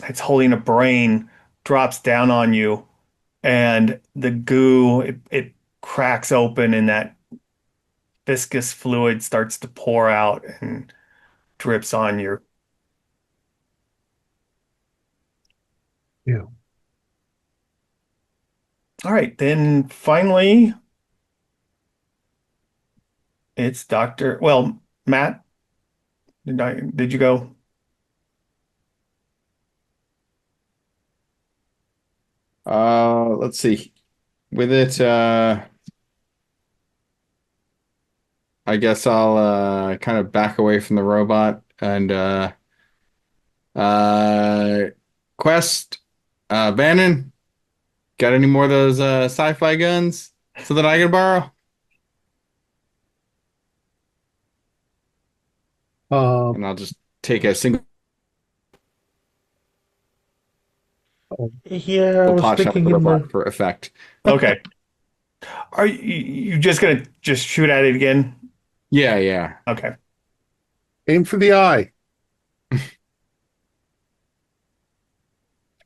it's holding a brain, drops down on you, and the goo it cracks open, and that viscous fluid starts to pour out and drips on your. yeah. All right, then finally it's Matt, did you go? Let's see. With it, I guess I'll kind of back away from the robot and uh Quest, Bannon, got any more of those sci-fi guns so that I can borrow? Um, And I'll just take a single Yeah, I was pot shot at thinking the in my. robot for effect. Okay. Are you just gonna just shoot at it again? Yeah, yeah. Okay. aim for the eye.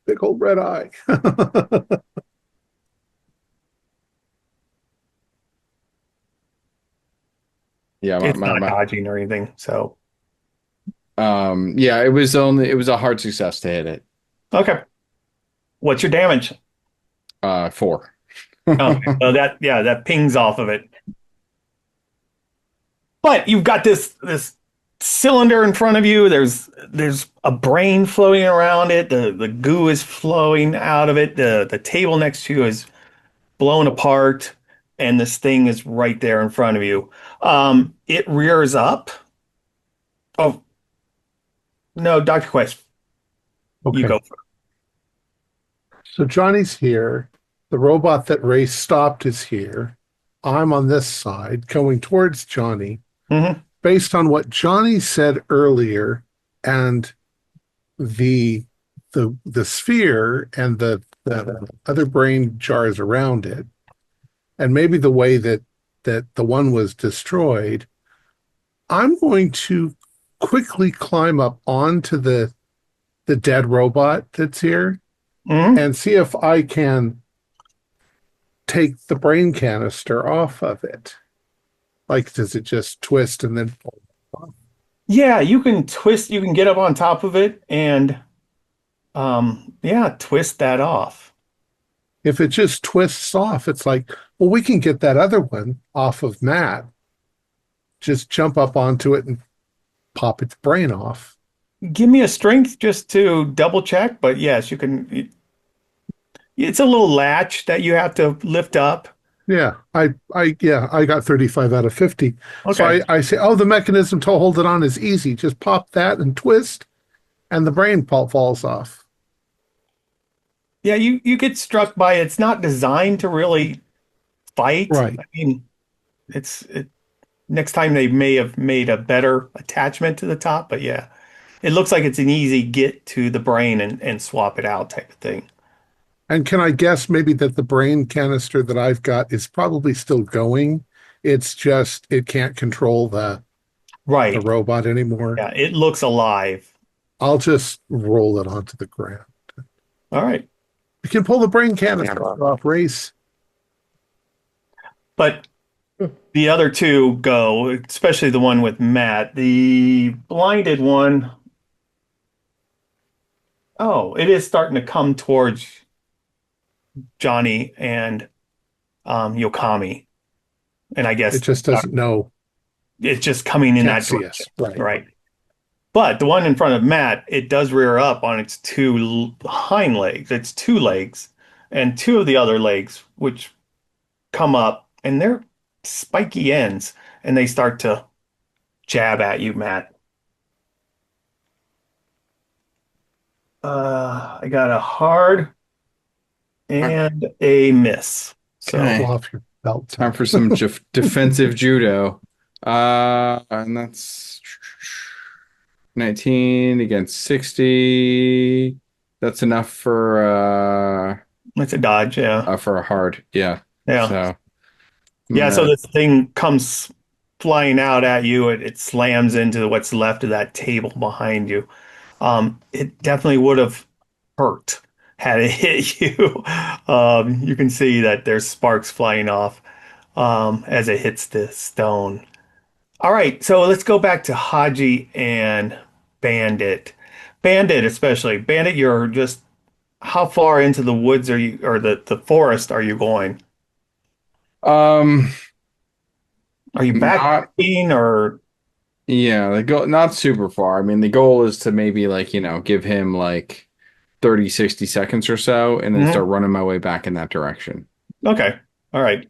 Big old red eye. Yeah, It's not dodging or anything, so yeah, it was a hard success to hit it. okay. What's your damage? 4. Oh, so that pings off of it. But you've got this cylinder in front of you. There's a brain floating around it. The goo is flowing out of it. The table next to you is blown apart, and this thing is right there in front of you. It rears up. Oh no, Dr. Quest, you Okay. go for So Johnny's here. The robot that Ray stopped is here. I'm on this side going towards Johnny. it. Based on what Johnny said earlier and the the sphere and the other brain jars around it, and maybe the way that that the one was destroyed, I'm going to quickly climb up onto the dead robot that's here Mhm. and see if I can take the brain canister off of it. Like, does it just twist and then fall off? Yeah, you can twist, you can get up on top of it and yeah, twist that off. If it just twists off, it's like, well, we can get that other one off of Matt. Just jump up onto it and pop its brain off. Give me a strength just to double check, but yes, you can. It's a little latch that you have to lift up. Yeah, I got 35 out of 50. So Okay. I say, oh, the mechanism to hold it on is easy. Just pop that and twist, and the brain falls off. Yeah, you get struck by it's not designed to really fight. Right. I mean, next time they may have made a better attachment to the top, but yeah, it looks like it's an easy get to the brain and swap it out type of thing. And can I guess maybe that the brain canister that I've got is probably still going? It's just it can't control the Right. robot anymore. Yeah, it looks alive. I'll just roll it onto the ground. All right. You can pull the brain canister off, Race. But the other two go, especially the one with Matt. The blinded one, oh, it is starting to come towards Johnny and Yokami. And I guess It just doesn't know. it's just coming in Can't that see us. direction. Right. Right. But the one in front of Matt, it does rear up on its two hind legs. It's two legs and two of the other legs, which come up and they're spiky ends and they start to jab at you, Matt. I got a hard and a miss. So Okay. Pull off your belt. Time for some defensive judo. And that's 19 against 60. That's enough for it's a dodge, yeah. for a hard. Yeah. Yeah. So Yeah, so this thing comes flying out at you. It slams into what's left of that table behind you. It definitely would have hurt had it hit you. You can see that there's sparks flying off as it hits the stone. All right, so let's go back to Haji and Bandit. Bandit, especially. Bandit, you're just how far into the woods are you, or the forest are you going? um Are you not backtracking or yeah, the goal not super far. I mean, the goal is to maybe like, give him like 30, 60 seconds or so and then Mhm. start running my way back in that direction. Okay. All right.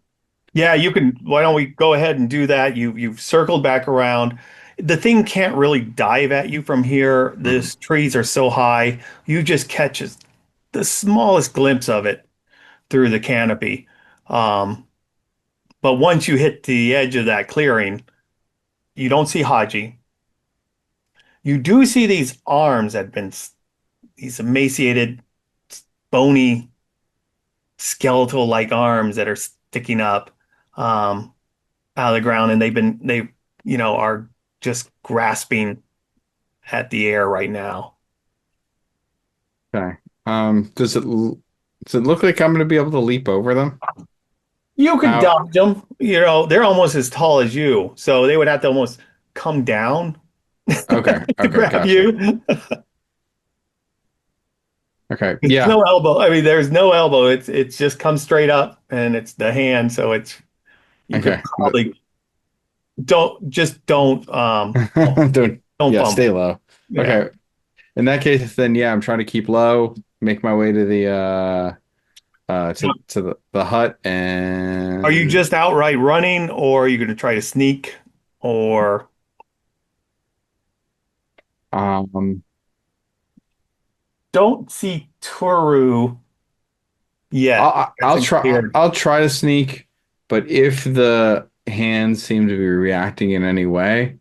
Yeah, you can. Why don't we go ahead and do that? You've circled back around. The thing can't really dive at you from here. These trees are so high. You just catch the smallest glimpse of it through the canopy. Um, but once you hit the edge of that clearing, you don't see Haji. You do see these arms that have been these emaciated, bony, skeletal-like arms that are sticking up. Out of the ground, and they are just grasping at the air right now. Okay. Does it look like I'm going to be able to leap over them? You could How- dodge them. They're almost as tall as you, so they would have to almost come down Okay. to Okay. grab Gotcha. you. Okay. There's Yeah. no elbow. I mean, there's no elbow. It's just come straight up, and it's the hand. So you could Okay. probably don't Don't. don't Yeah. bump. Stay low. Yeah. Okay. In that case, then yeah, I'm trying to keep low, make my way to the hut, and Are you just outright running, or are you going to try to sneak, or um don't see Turu yet? I'll That's try weird. I'll try to sneak, but if the hands seem to be reacting in any way,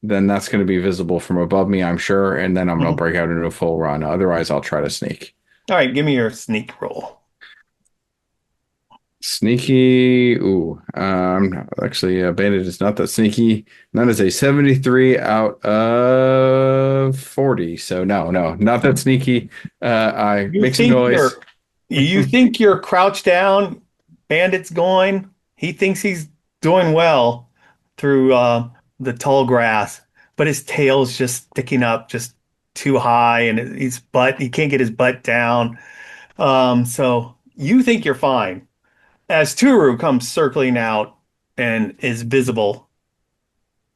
then that's going to be visible from above me, I'm sure, and then I'm going to break out into a full run. Otherwise, I'll try to sneak. All right, give me your sneak roll. Sneaky. Ooh. Actually, Bandit is not that sneaky. That is a 73 out of 40. So no, no, not that sneaky. I You make some think noise. you're crouched down, Bandit's going. He thinks he's doing well through the tall grass, but his tail's just sticking up just too high and he can't get his butt down. So you think you're fine. As Turu comes circling out and is visible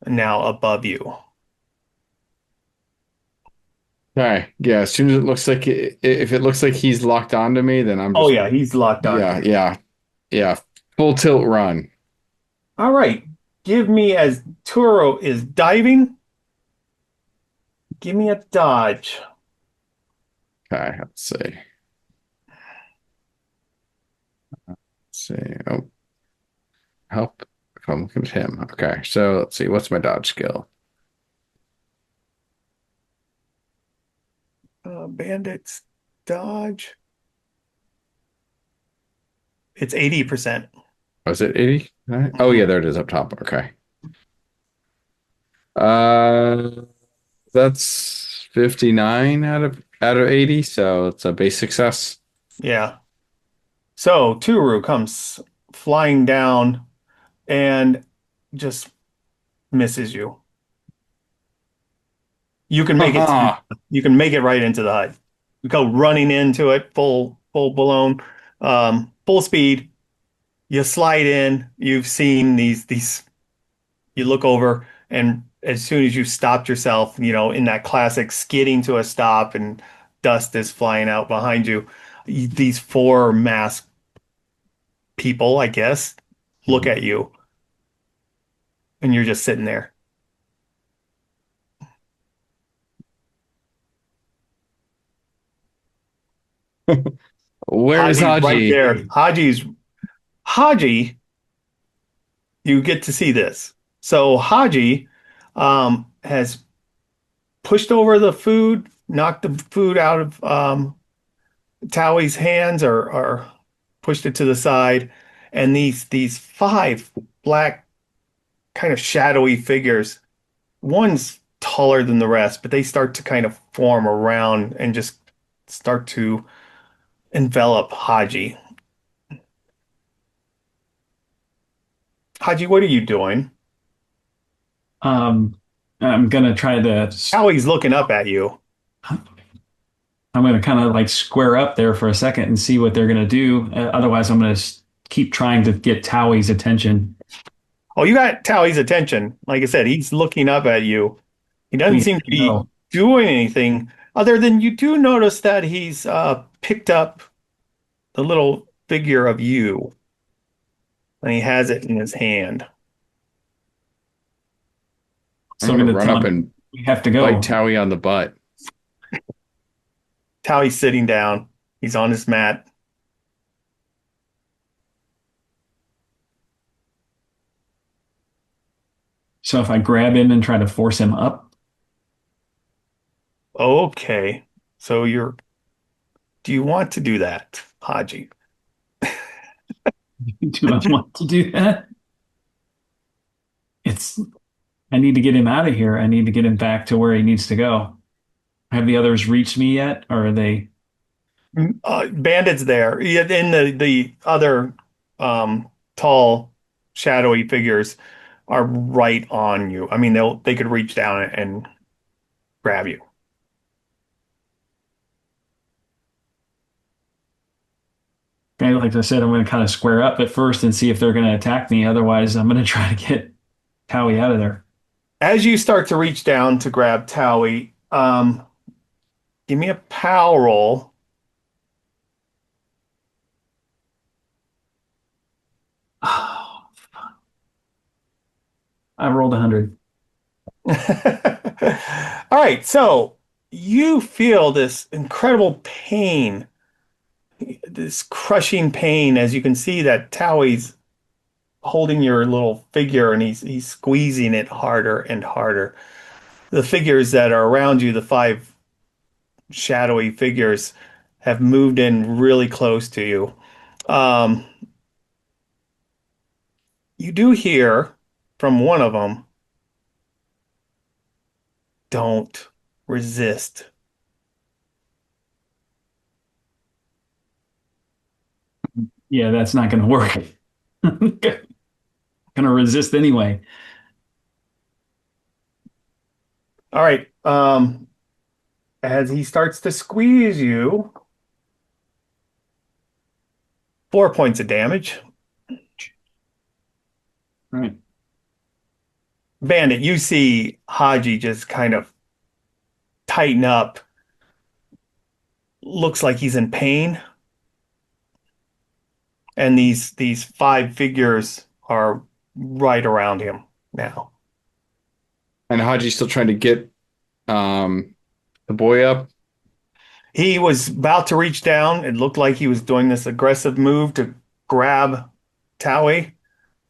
now above you. Okay. Yeah. As soon as it looks like if it looks like he's locked onto me, then I'm Oh just yeah, he's locked on. yeah, yeah, yeah. Full tilt run. All right. Give me as Turo is diving, give me a dodge. Okay. Let's see. Let's see. Oh, help if I'm looking at him. Okay. So let's see. What's my dodge skill? Bandits dodge. It's 80%. Was it 80? Oh yeah, there it is up top. Okay. Uh, that's 59 out of 80, so it's a base success. Yeah. So Turu comes flying down and just misses you. You can make it Haha. you can make it right into the hut. You go running into it full blown, full speed. You slide in. You've seen these. You look over, and as soon as you stopped yourself, in that classic skidding to a stop, and dust is flying out behind you. These four masked people, I guess, look at you, and you're just sitting there. Where is Haji's right Haji? there. Haji. You get to see this. So Haji has pushed over the food, knocked the food out of Towie's hands, or pushed it to the side, and these five black kind of shadowy figures. One's taller than the rest, but they start to kind of form around and just start to envelop Haji. Haji, what are you doing? Um, I'm gonna try to. Towie's looking up at you. I'm gonna kind of like square up there for a second and see what they're gonna do. Otherwise, I'm gonna keep trying to get Towie's attention. Oh, you got Towie's attention. Like I said, he's looking up at you. He doesn't seem to be doing anything other than you do notice that he's picked up the little figure of you, and he has it in his hand. So I'm I'm gonna gonna run tell up him and we have to go. bite Towie on the butt. Towie's sitting down. He's on his mat. So if I grab him and try to force him up, Okay. So do you want to do that, Haji? do I want to do that? It's I need to get him out of here. I need to get him back to where he needs to go. Have the others reached me yet, or are they? Bandit's there. Yeah, in the other tall, shadowy figures are right on you. I mean, they could reach down and grab you. Like I said, I'm going to kind of square up at first and see if they're going to attack me. Otherwise, I'm going to try to get Howie out of there. As you start to reach down to grab Towie, give me a power roll. Oh, I rolled 100. All right, so you feel this incredible pain, this crushing pain, as you can see that Towie's holding your little figure and he's squeezing it harder and harder. The figures that are around you, the five shadowy figures, have moved in really close to you. Um, You do hear from one of them, don't resist. Yeah, that's not going to work. Going to resist anyway. All right. As he starts to squeeze you, 4 points of damage. Right. Bandit, you see Haji just kind of tighten up. Looks like he's in pain. And these five figures are right around him now. And Haji's still trying to get the boy up. He was about to reach down. It looked like he was doing this aggressive move to grab Towie.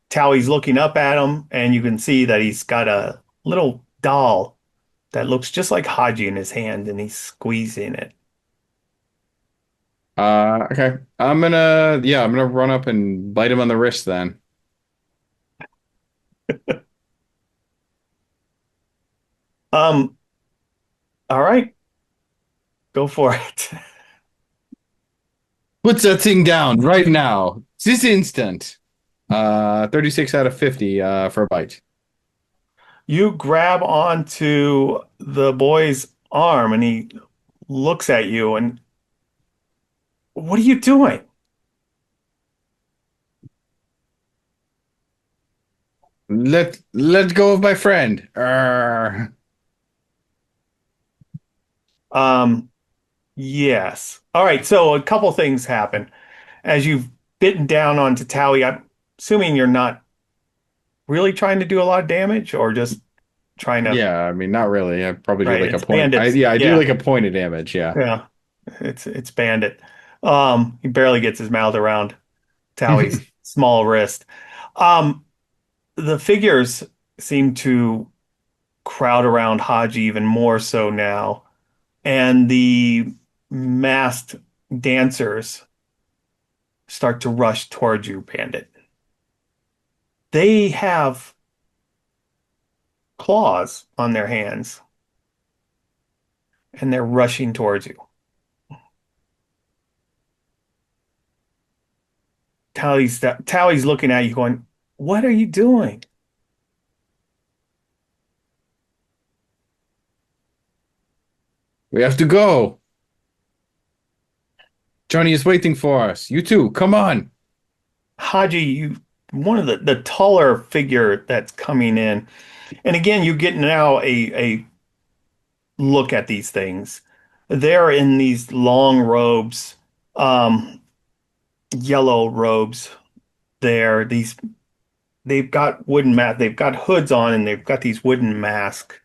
Towie's looking up at him, and you can see that he's got a little doll that looks just like Haji in his hand, and he's squeezing it. Okay. I'm gonna run up and bite him on the wrist then. Um, all right, go for it. Put that thing down right now. This instant. 36 out of 50 for a bite. You grab onto the boy's arm, and he looks at you, and what are you doing? Let go of my friend. Arr. Um, yes. All right, so a couple things happen. As you've bitten down onto Towie, I'm assuming you're not really trying to do a lot of damage or just trying to, Yeah, I mean, not really. I probably do right, like a it's point. bandits. I do Yeah, like a point of damage. Yeah. yeah. It's Bandit. He barely gets his mouth around Towie's small wrist. Um, the figures seem to crowd around Haji even more so now, and the masked dancers start to rush towards you, Bandit. They have claws on their hands, and they're rushing towards you. Towie's looking at you going, "What are you doing?" We have to go. Johnny is waiting for us. You too. Come on. Haji, one of the taller figure that's coming in. And again, you get now a look at these things. They're in these long robes, um, yellow robes. They've got they've got hoods on, and they've got these wooden masks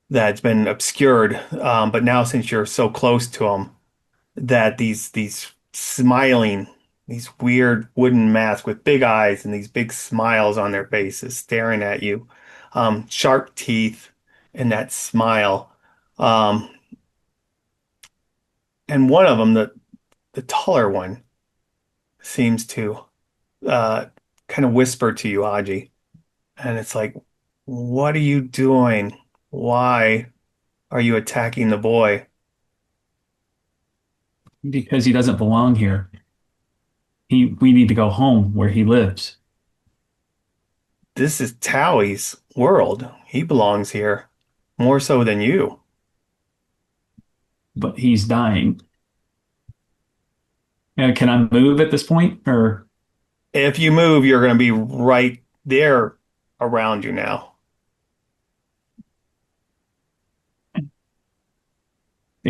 that's been obscured. But now, since you're so close to them, that these smiling, these weird wooden masks with big eyes and these big smiles on their faces, staring at you, sharp teeth, and that smile. Um, and one of them, the taller one, seems to uh, kind of whisper to you, Aji, and it's like, "What are you doing? Why are you attacking the boy?" Because he doesn't belong here. We need to go home where he lives. This is Towie's world. He belongs here more so than you. But he's dying. Can I move at this point, or If you move, you're going to be right there around you now.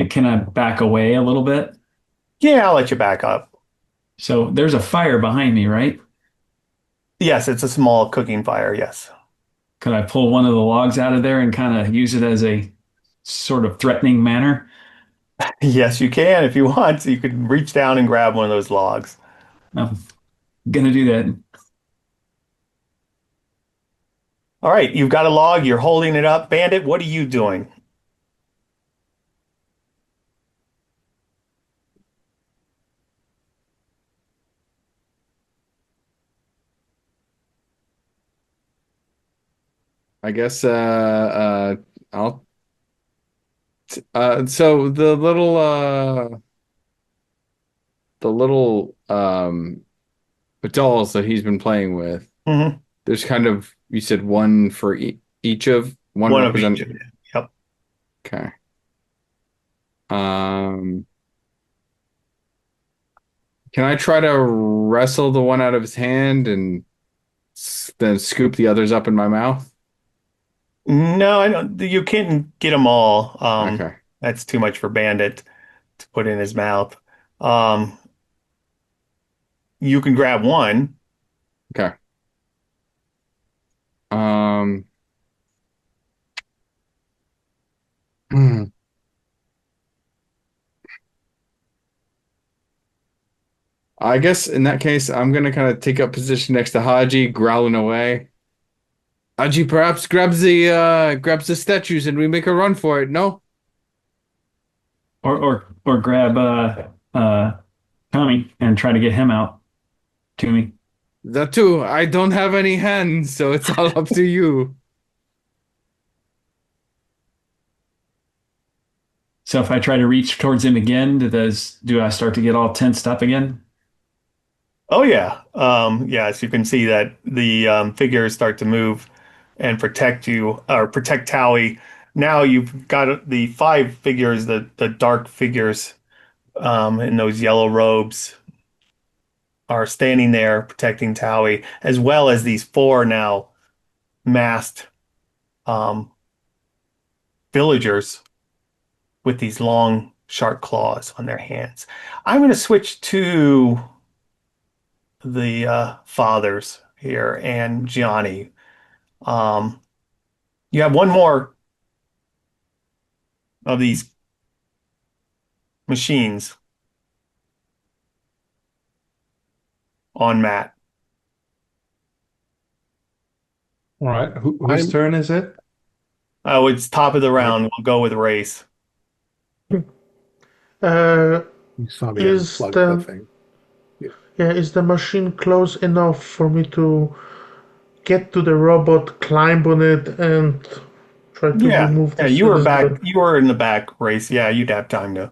can I back away a little bit? Yeah, I'll let you back up. So there's a fire behind me, right? Yes, it's a small cooking fire. Yes. Could I pull one of the logs out of there and kind of use it as a sort of threatening manner? Yes, you can if you want. You could reach down and grab one of those logs. I'm gonna do that. All right, you've got a log. You're holding it up. Bandit, what are you doing? I guess I'll so the little dolls that he's been playing with, Hmm. there's kind of, you said one for each of one One of each represent. of you. Yep. Okay. Um, can I try to wrestle the one out of his hand and then scoop the others up in my mouth? No, I don't. You can't get them all. Okay. That's too much for Bandit to put in his mouth. Um, you can grab one. Okay. Um, hmm. I guess in that case, I'm gonna kind of take up position next to Haji, growling away. Haji perhaps grabs the statues and we make a run for it. No, Or grab Tommy and try to get him out to me. that too. I don't have any hands, so it's all up to you. So if I try to reach towards him again, do I start to get all tensed up again? Oh yeah. Yes, you can see that the figures start to move and protect you or protect Towie. Now you've got the five figures, the dark figures in those yellow robes are standing there protecting Towie, as well as these four now masked um, villagers with these long, sharp claws on their hands. I'm going to switch to the fathers here and Gianni. Um, you have one more of these machines on Matt. All right. Whose I'm turn is it? Oh, it's top of the I, round. We'll go with race. Uh, you saw me is unplug the the thing. Yeah. yeah, is the machine close enough for me to get to the robot, climb on it, and try to Yeah, remove yeah. the You were back. cylinder? You were in the back race. Yeah, you'd have time to.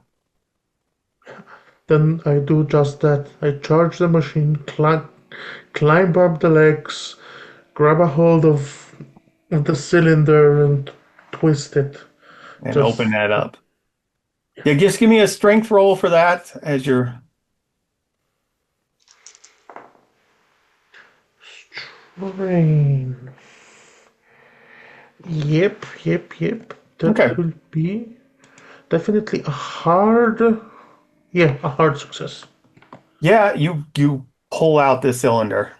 Then I do just that. I charge the machine, climb up the legs, grab a hold of the cylinder, and twist it. And open Just that up. Yeah, just give me a strength roll for that as you're. rain. Yep. Okay. That will be definitely a hard success. Yeah, you pull out the cylinder.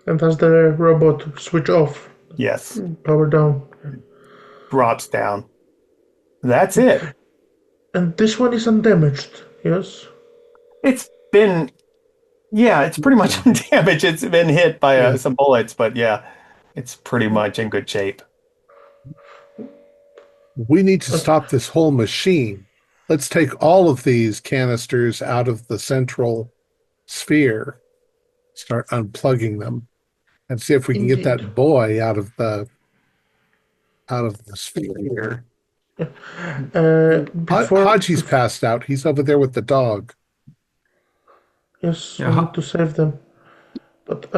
And as the robot switch off, Yes, power down. drops down. That's it. And this one is undamaged, yes? It's been, yeah, it's pretty much damaged. It's been hit by Yeah. some bullets, but yeah, it's pretty much in good shape. We need to stop this whole machine. Let's take all of these canisters out of the central sphere, start unplugging them, and see if we can get Indeed. that boy out of the sphere. Haji's Before, passed out. He's over there with the dog. yes, Yeah. I need to save them. But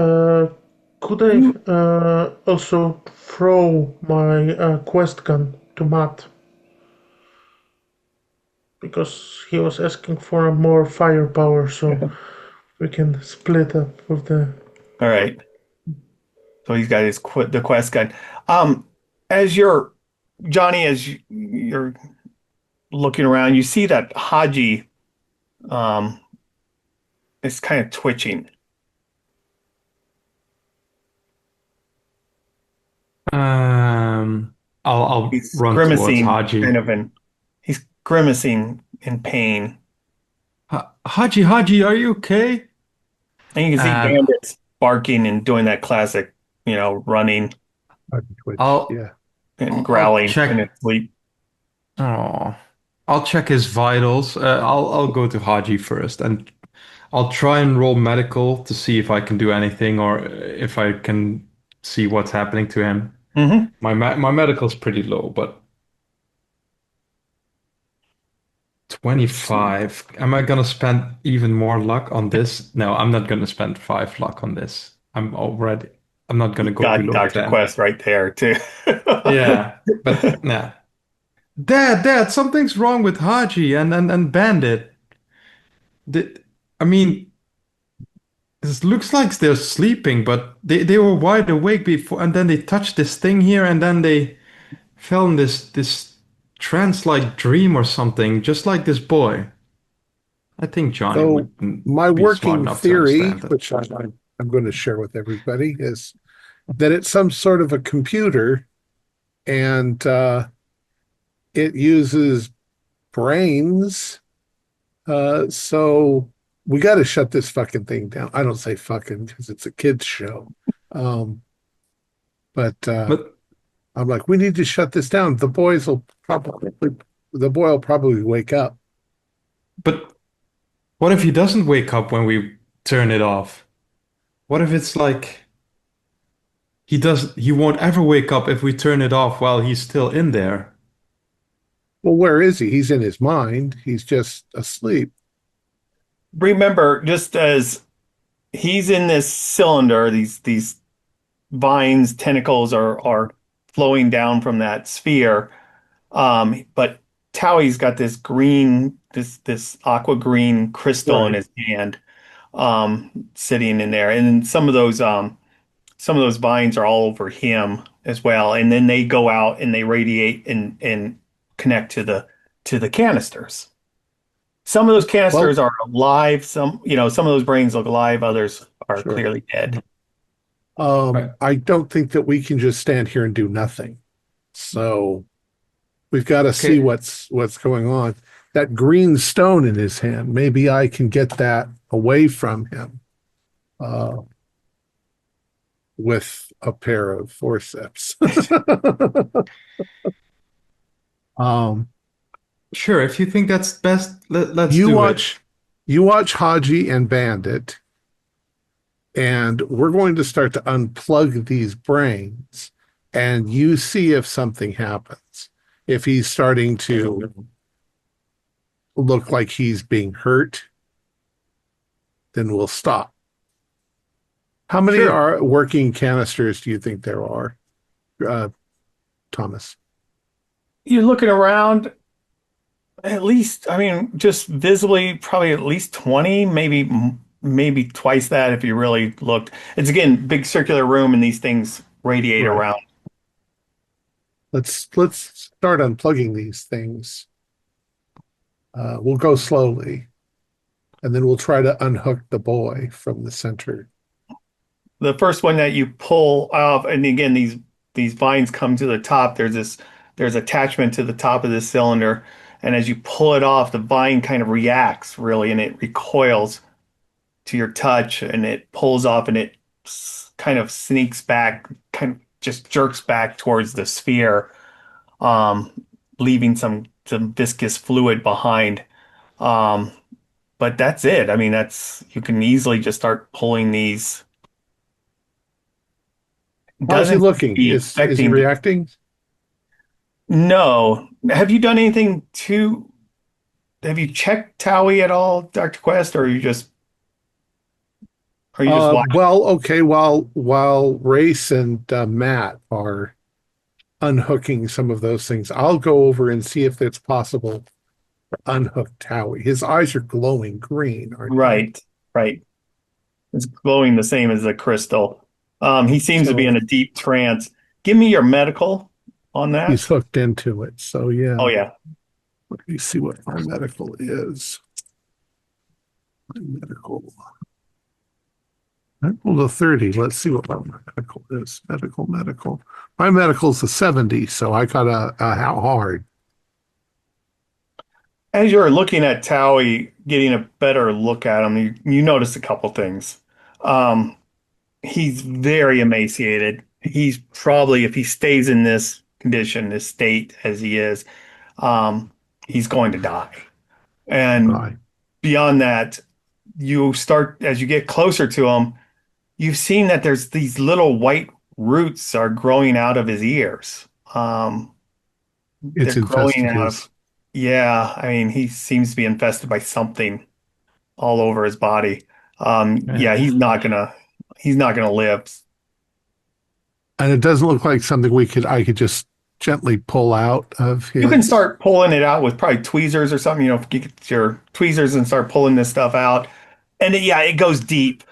could I also throw my quest gun to Matt? Because he was asking for more firepower, so we can split up with the. All right. So he's got his the quest gun. As you're Johnny, you're looking around, you see that Haji um is kind of twitching. Um, I'll He's run towards grimacing, Haji. he's grimacing in pain. Haji, are you okay? And you can see And bandits barking and doing that classic, running Haji Twitch. I'll Yeah. and I'll growling in check. its sleep. Oh, I'll check his vitals. I'll go to Haji first, and I'll try and roll medical to see if I can do anything or if I can see what's happening to him. Mm-hmm. My medical's pretty low, but 25. Am I gonna spend even more luck on this? No, I'm not gonna spend 5 luck on this. I'm not gonna go Got below Dr. 10. Quest right there too. Yeah, but nah. Dad, something's wrong with Haji and Bandit. The, I mean, this looks like they're sleeping, but they were wide awake before, and then they touched this thing here, and then they fell in this trance-like dream or something, just like this boy. I think Johnny So would my be smart working enough to theory, understand it. which I'm going to share with everybody, is that it's some sort of a computer, and it uses brains. So we got to shut this fucking thing down. I don't say fucking because it's a kids show. Um, but But I'm like, we need to shut this down. The boy will probably wake up. but what if he doesn't wake up when we turn it off? What if it's like he won't ever wake up if we turn it off while he's still in there? Well, where is he? He's in his mind. He's just asleep. Remember, just as he's in this cylinder, these vines, tentacles are flowing down from that sphere. But Towie's got this green, this aqua green crystal in Right. his hand, sitting in there. And some of those vines are all over him as well. And then they go out and they radiate and connect to the canisters. Some of those Well, canisters are alive. Some of those brains look alive. Others are sure. clearly dead. Right. I don't think that we can just stand here and do nothing. So we've got to see Okay. what's going on. That green stone in his hand, maybe I can get that away from him uh, with a pair of forceps. um, Sure, if you think that's best, let's you do it. watch Haji and Bandit, and we're going to start to unplug these brains, and you see if something happens. If he's starting to look like he's being hurt, then we'll stop. How many Sure. are working canisters do you think there are, Thomas? You're looking around, at least, I mean, just visibly, probably at least 20, maybe twice that if you really looked. It's again, big circular room and these things radiate Right. around. Let's start unplugging these things. We'll go slowly, and then we'll try to unhook the boy from the center. The first one that you pull off, and again, these vines come to the top. There's attachment to the top of this cylinder, and as you pull it off, the vine kind of reacts really, and it recoils to your touch, and it pulls off, and it kind of sneaks back, kind of just jerks back towards the sphere, um, leaving some viscous fluid behind. Um, but that's it. I mean, that's you can easily just start pulling these. How's he Doesn't looking? be Is he affecting. reacting? No. Have you done anything to? Have you checked Towie at all, Dr. Quest, or are you just watching? Well, okay. While Race and Matt are unhooking some of those things, I'll go over and see if it's possible to unhook Towie. His eyes are glowing green, aren't they? Right, right. It's glowing the same as the crystal. He seems to be So in a deep trance. Give me your medical on he's that. hooked into it. So yeah, Oh yeah. let me see what my medical is. My medical. I rolled a 30. Let's see what my medical is. Medical. My medical's a 70, so I got a how hard. As you're looking at Towie, getting a better look at him, you notice a couple things. Um, he's very emaciated. He's probably, if he stays in this condition, this state as he is, he's going to die. And Right. beyond that, you start, as you get closer to him, you've seen that there's these little white roots are growing out of his ears. They're It's growing infested out his. of, yeah, I mean, he seems to be infested by something all over his body. Yeah. Yeah, he's not gonna live. And it doesn't look like something I could just gently pull out of You can his. start pulling it out with probably tweezers or something, you get your tweezers and start pulling this stuff out. And yeah, it goes deep.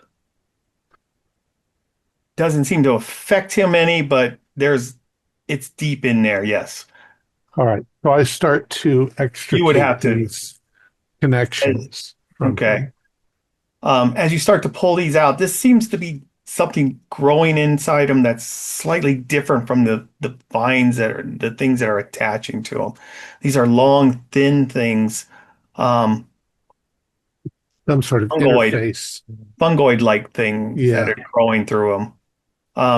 Doesn't seem to affect him any, but it's deep in there, yes. All right. So I start to You would extricate have to, these connections from okay. him. As you start to pull these out, this seems to be something growing inside him that's slightly different from the vines that are the things that are attaching to him. These are long, thin things, um, Some sort of fungoid, interface. fungoid-like things that Yeah. are growing through him.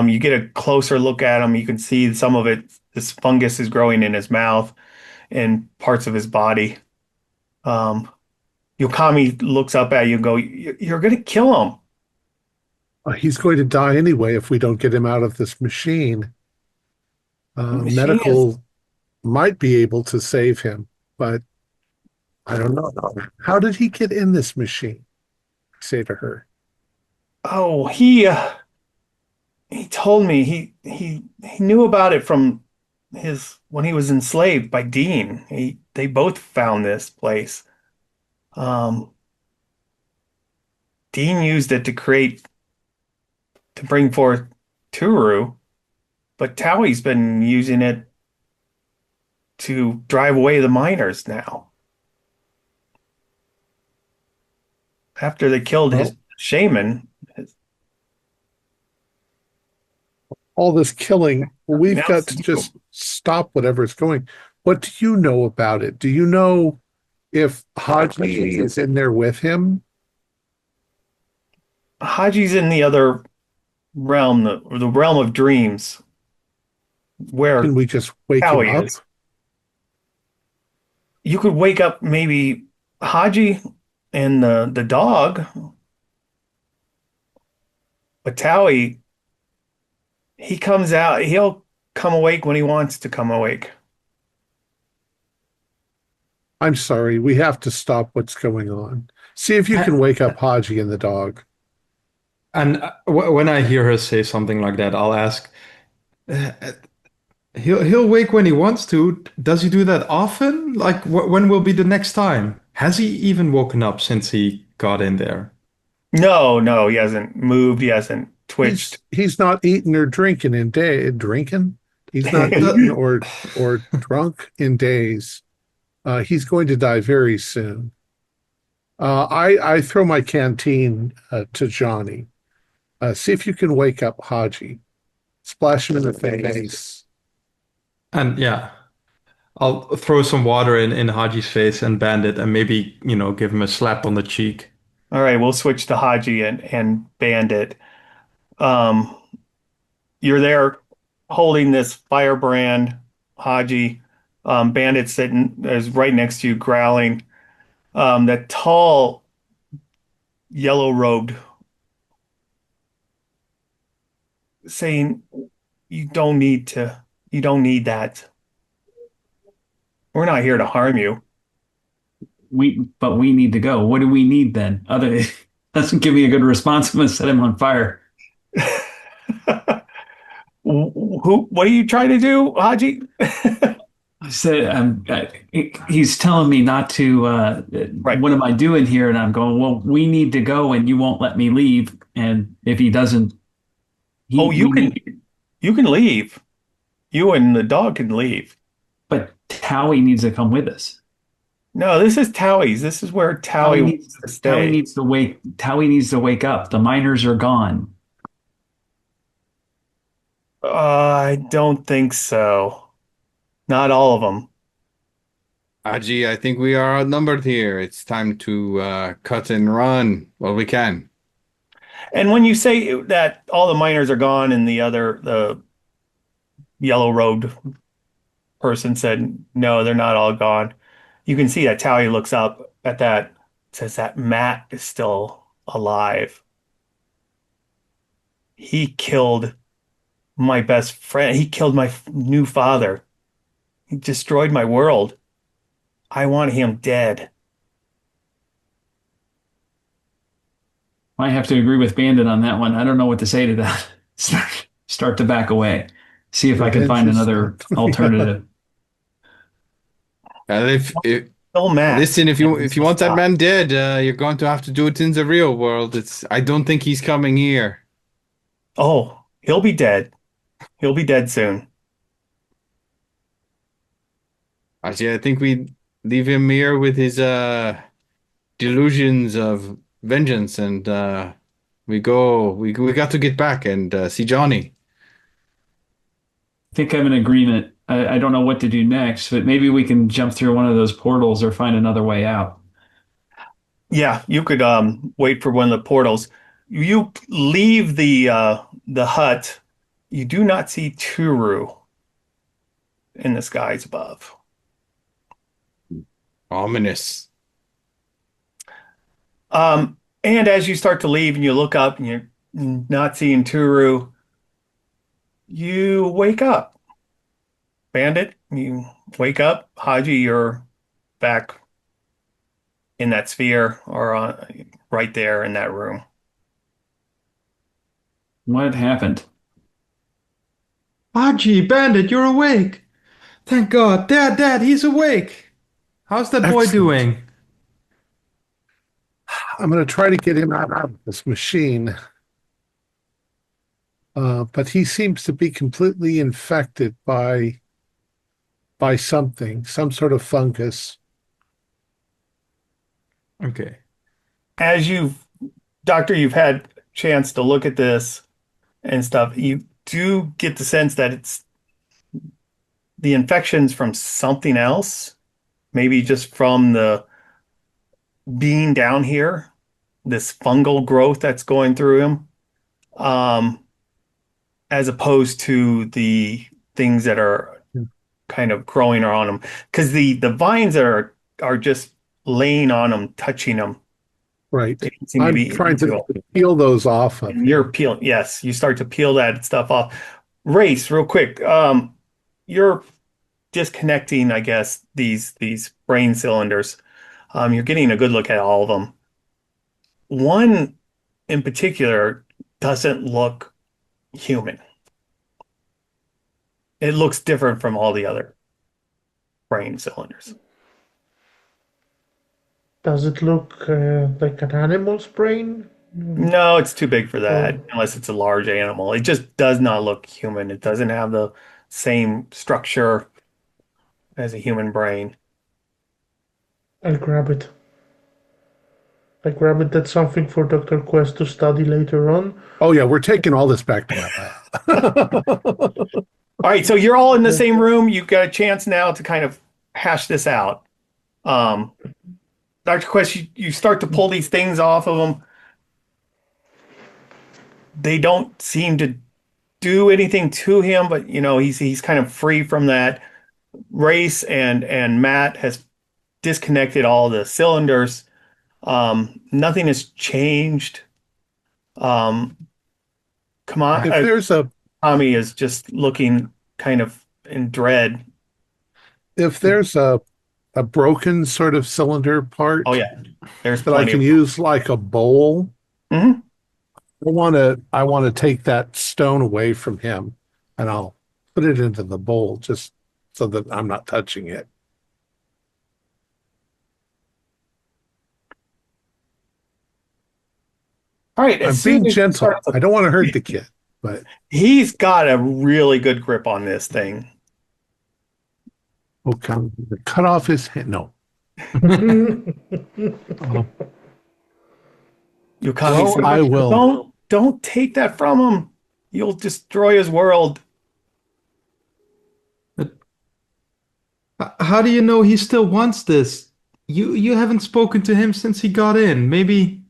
You get a closer look at him, you can see some of it. This fungus is growing in his mouth and parts of his body. Um, Yokami looks up at you and go, You're going to kill him. He's going to die anyway if we don't get him out of this machine. The machine is, Medical might be able to save him, but I don't know. How did he get in this machine? Say to her. oh, he told me he knew about it from his when he was enslaved by Dean. They both found this place. Um, Dean used it to bring forth Turu, but Towie's been using it to drive away the miners now. After they killed his Well, shaman, all this killing, we've now got it's to you. just stop whatever's going. What do you know about it? Do you know if Haji is in there with him? Haji's in the other realm, the realm of dreams, Can where we just wake him Howie up? is. You could wake up maybe Haji and the dog, but Towie, he comes out, he'll come awake when he wants to come awake. I'm sorry, we have to stop what's going on. See if you can wake up Haji and the dog. And when I hear her say something like that, I'll ask, uh, he'll wake when he wants to. Does he do that often? Like, when will be the next time? Has he even woken up since he got in there? No, no, he hasn't moved, he hasn't twitched. He's not eating or drinking in day drinking. He's not eaten The- or drunk in days. He's going to die very soon. I throw my canteen to Johnny. See if you can wake up Haji. Splash him in the face. And yeah, I'll throw some water in Haji's face and Bandit and maybe, give him a slap on the cheek. All right, we'll switch to Haji and Bandit. Um, you're there holding this firebrand, Haji. Bandit sitting is right next to you, growling. That tall, yellow-robed, saying, you don't need that. We're not here to harm you." But we need to go. What do we need then? Doesn't give me a good response. I'm gonna set him on fire. What are you trying to do, Haji? I said, he's telling me not to. Right. What am I doing here? And I'm going, well, we need to go, and you won't let me leave. And if he doesn't, Oh, we need- you can leave. You and the dog can leave. but Towie needs to come with us. No, this is Towie's. This is where Towie wants to stay. Towie needs to wake up. The miners are gone. I don't think so. Not all of them. Aji, I think we are outnumbered here. It's time to cut and run while we can. And when you say that all the miners are gone and the yellow-robed person said, no, they're not all gone, you can see that Towie looks up at that, says that Matt is still alive. He killed my best friend. He killed my new father. He destroyed my world. I want him dead. I have to agree with Bandit on that one. I don't know what to say to that. Start to back away. See if I can Revenge find is another not- alternative. If Kill Matt. listen, if you want that Stop. man dead, you're going to have to do it in the real world. I don't think he's coming here. Oh, he'll be dead. He'll be dead soon. Actually, I think we leave him here with his delusions of vengeance, and we go. We got to get back and see Johnny. I think I'm in agreement. I don't know what to do next, but maybe we can jump through one of those portals or find another way out. Yeah, you could wait for one of the portals. You leave the hut. You do not see Turu in the skies above. Ominous. And as you start to leave and you look up and you're not seeing Turu, you wake up. Bandit, you wake up. Haji, you're back in that sphere or right there in that room. What happened? Haji, Bandit, you're awake. Thank God. Dad, he's awake. How's that boy Excellent. doing? I'm going to try to get him out of this machine. But he seems to be completely infected by something, some sort of fungus. Okay. As Doctor, you've had a chance to look at this and stuff, you do get the sense that it's the infection's from something else, maybe just from the being down here, this fungal growth that's going through him, as opposed to the things that are kind of growing around him. Because the vines are just laying on him, touching him. Right. They don't seem to I'm be trying to into peel those off of and you're peeling. Yes, you start to peel that stuff off. Race, real quick. You're disconnecting, I guess, these brain cylinders. You're getting a good look at all of them. One in particular doesn't look human. It looks different from all the other brain cylinders. Does it look like an animal's brain? No, it's too big for that, Oh. unless it's a large animal. It just does not look human. It doesn't have the same structure as a human brain. I'll grab it. I grab it. That's something for Dr. Quest to study later on. Oh yeah, we're taking all this back to my lab. All right, so you're all in the same room. You've got a chance now to kind of hash this out. Dr. Quest, you start to pull these things off of them. They don't seem to do anything to him, but he's kind of free from that. Race and Matt has disconnected all the cylinders. Nothing has changed. Come on, If there's a Tommy is just looking kind of in dread. if there's a broken sort of cylinder part Oh yeah, there's that I plenty can of. use like a bowl, Mhm. I want to take that stone away from him, and I'll put it into the bowl just so that I'm not touching it. All right, I'm as soon being as you gentle. start to- I don't want to hurt the kid, but he's got a really good grip on this thing. okay, cut off his hand. No. Oh, Yukami well, said, I will. Don't take that from him. You'll destroy his world. How do you know he still wants this? You haven't spoken to him since he got in. Maybe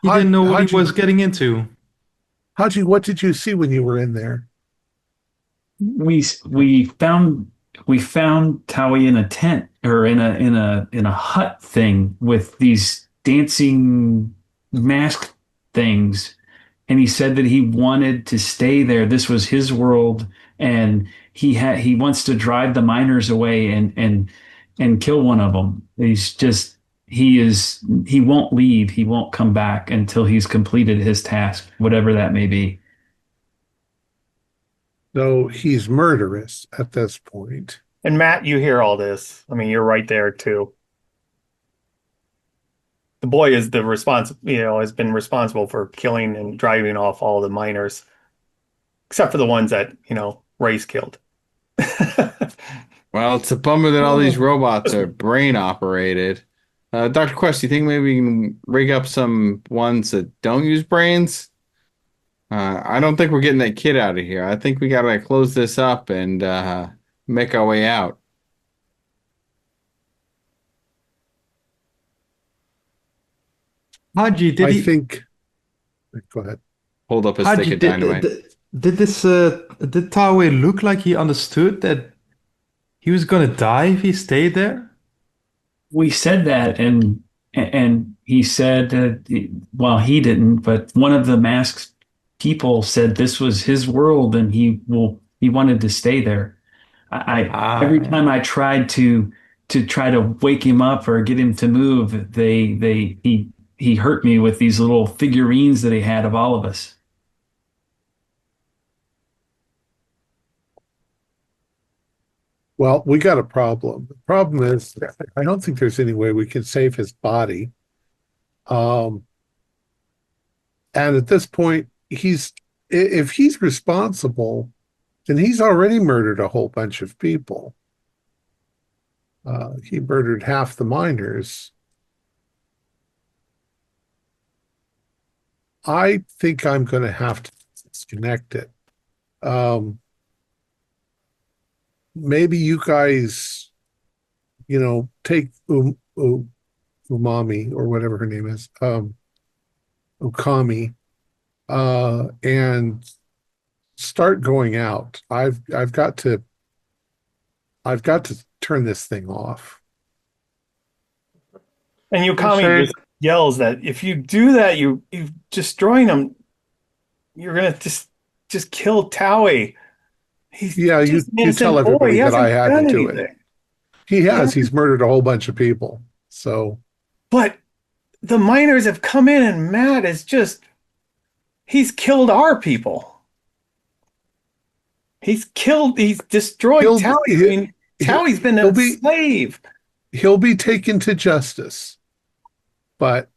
he didn't know what he was getting into. Haji, what did you see when you were in there? We found Towie in a tent or in a hut thing with these dancing mask things, and he said that he wanted to stay there. This was his world, and he wants to drive the miners away and kill one of them. He won't leave. He won't come back until he's completed his task, whatever that may be. So he's murderous at this point. And Matt, you hear all this. I mean, you're right there too. The boy is has been responsible for killing and driving off all the miners, except for the ones that, Ray's killed. Well, it's a bummer that all these robots are brain operated. Dr. Quest, you think maybe we can rig up some ones that don't use brains? I don't think we're getting that kid out of here. I think we gotta close this up and make our way out. Haji, Go ahead. Hold up a Haji, stick of dynamite. did Tawe look like he understood that he was gonna die if he stayed there? We said that, and he said that, well, he didn't, but one of the masked people said this was his world, and he wanted to stay there. Every time I tried to try to wake him up or get him to move, he hurt me with these little figurines that he had of all of us. Well, we got a problem. The problem is, I don't think there's any way we can save his body. And at this point, if he's responsible, then he's already murdered a whole bunch of people. He murdered half the miners. I think I'm going to have to disconnect it. Maybe you guys, take Umami or whatever her name is, Okami, and start going out. I've got to turn this thing off. And Yukami just yells that if you do that, you're destroying him. You're gonna just kill Taui. You tell everybody that I had to do it. He has. He's murdered a whole bunch of people. So, but the miners have come in, and Matt is he's killed our people. He's destroyed Taui. I mean, Taui's been a slave. He'll be taken to justice, but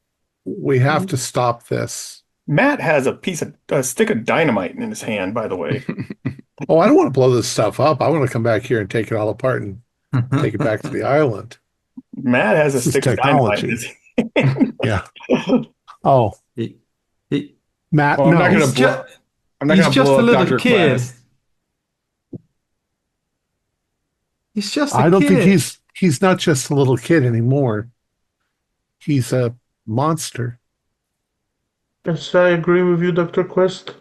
we have to stop this. Matt has a stick of dynamite in his hand, by the way. Oh, I don't want to blow this stuff up. I want to come back here and take it all apart and take it back to the island. Matt has a stick of dynamite in his hand. Yeah. Oh. Matt, well, no. I'm not going to blow up Dr. Quest. He's just a kid. I don't think he's not just a little kid anymore. He's a monster. Yes, I agree with you, Dr. Quest.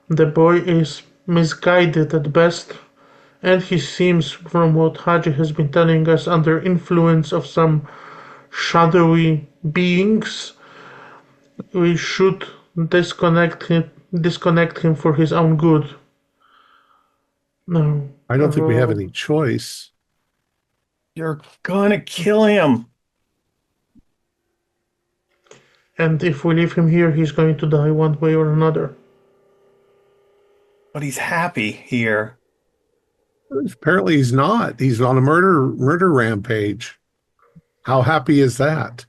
The boy is misguided at best, and he seems, from what Haji has been telling us, under influence of some shadowy beings. We should disconnect him for his own good. No. I don't think we have any choice. You're gonna kill him. And if we leave him here, he's going to die one way or another. But he's happy here. Apparently he's not. He's on a murder rampage. How happy is that?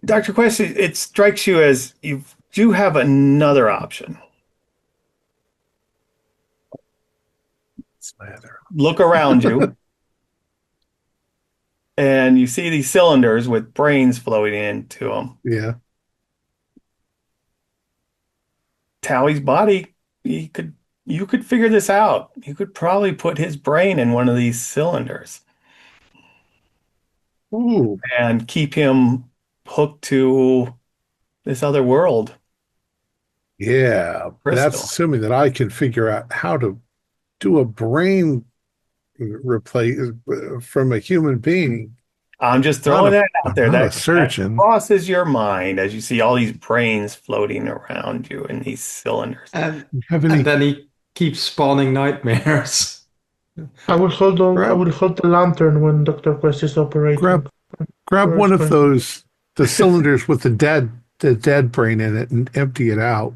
Dr. Quest, it strikes you as you do have another option. Look around you. And you see these cylinders with brains floating into them. Yeah. Taui's body, you could figure this out. You could probably put his brain in one of these cylinders. Ooh. And keep him hooked to this other world. Yeah. Crystal. That's assuming that I can figure out how to do a brain replace from a human being. I'm just throwing that out there. I'm not a That surgeon. crosses your mind as you see all these brains floating around you in these cylinders. And Have any? then he keeps spawning nightmares. I will hold on. I Grab, will hold the lantern when Dr. Quest is operating. grab one of those, the cylinders with the dead brain in it, and empty it out.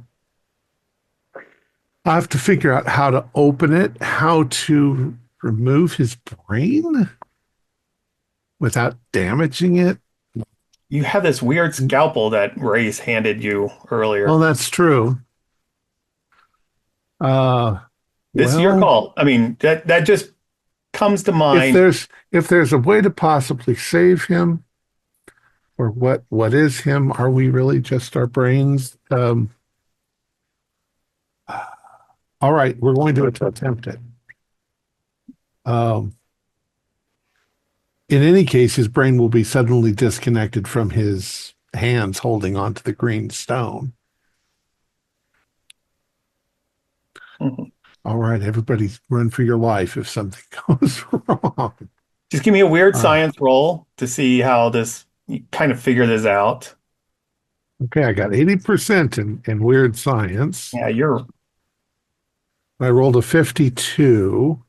I have to figure out how to open it, how to remove his brain without damaging it. You have this weird scalpel that Ray's handed you earlier. Well, that's true. It's your call. I mean, that just comes to mind. If there's a way to possibly save him, or what is him? Are we really just our brains? All right, we're going to attempt it. In any case, his brain will be suddenly disconnected from his hands holding onto the green stone. Mm-hmm. All right, everybody run for your life if something goes wrong. Just give me a weird science roll to see how you kind of figure this out. Okay, I got 80% in weird science. Yeah, I rolled a 52.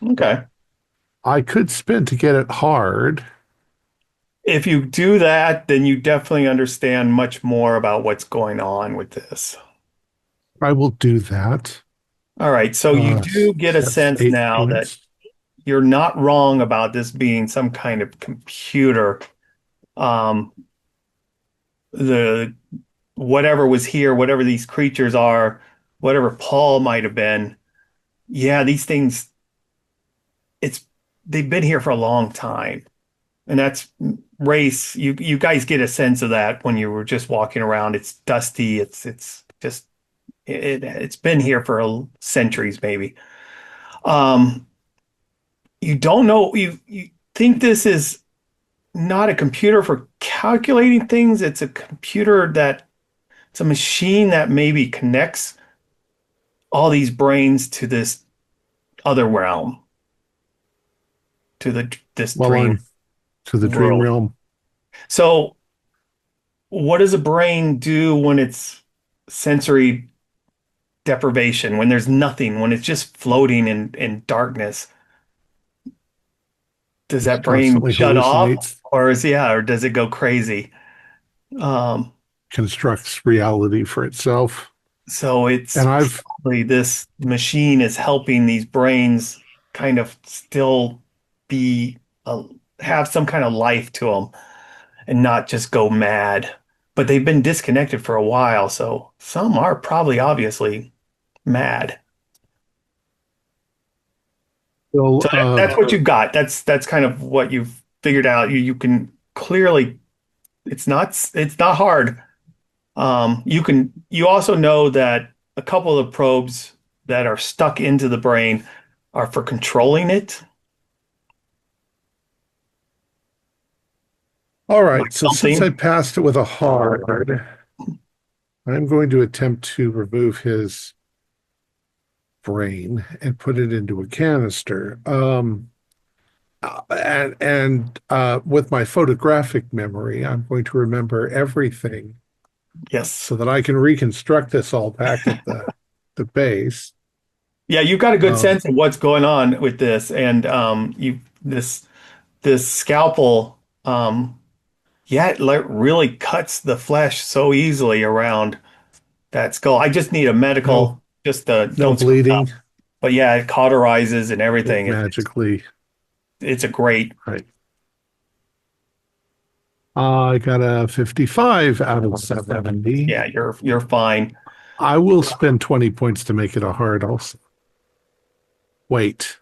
okay. I could spin to get it hard. If you do that, then you definitely understand much more about what's going on with this. I will do that. All right, so you do get a That's sense 8 now that points. you're not wrong about this being some kind of computer. The whatever was here, whatever these creatures are, whatever Paul might have been, yeah, these things, they've been here for a long time. And that's race. You guys get a sense of that when you were just walking around. It's dusty. It's just it's been here for centuries, maybe. You don't know. You think this is not a computer for calculating things. It's a it's a machine that maybe connects all these brains to this other realm, to this dream. To the dream world. realm. So, what does a brain do when it's sensory deprivation, when there's nothing, when it's just floating in darkness? Does that brain shut off, or does it go crazy? Constructs reality for itself. So probably this machine is helping these brains kind of still have some kind of life to them and not just go mad. But they've been disconnected for a while, so some are probably obviously mad. So that's what you've got. That's kind of what you've figured out. You can clearly, it's not hard. You also know that a couple of the probes that are stuck into the brain are for controlling it. All right, so since I passed it with a hard, I'm going to attempt to remove his brain and put it into a canister. With my photographic memory, I'm going to remember everything. Yes. So that I can reconstruct this all back at the base. Yeah, you've got a good sense of what's going on with this, and this scalpel, it really cuts the flesh so easily around that skull. I just need a medical, no bleeding. But yeah, it cauterizes and everything. Magically. It's a great. Right. I got a 55 out of 70. Yeah, you're fine. I will spend 20 points to make it a hard also. Wait.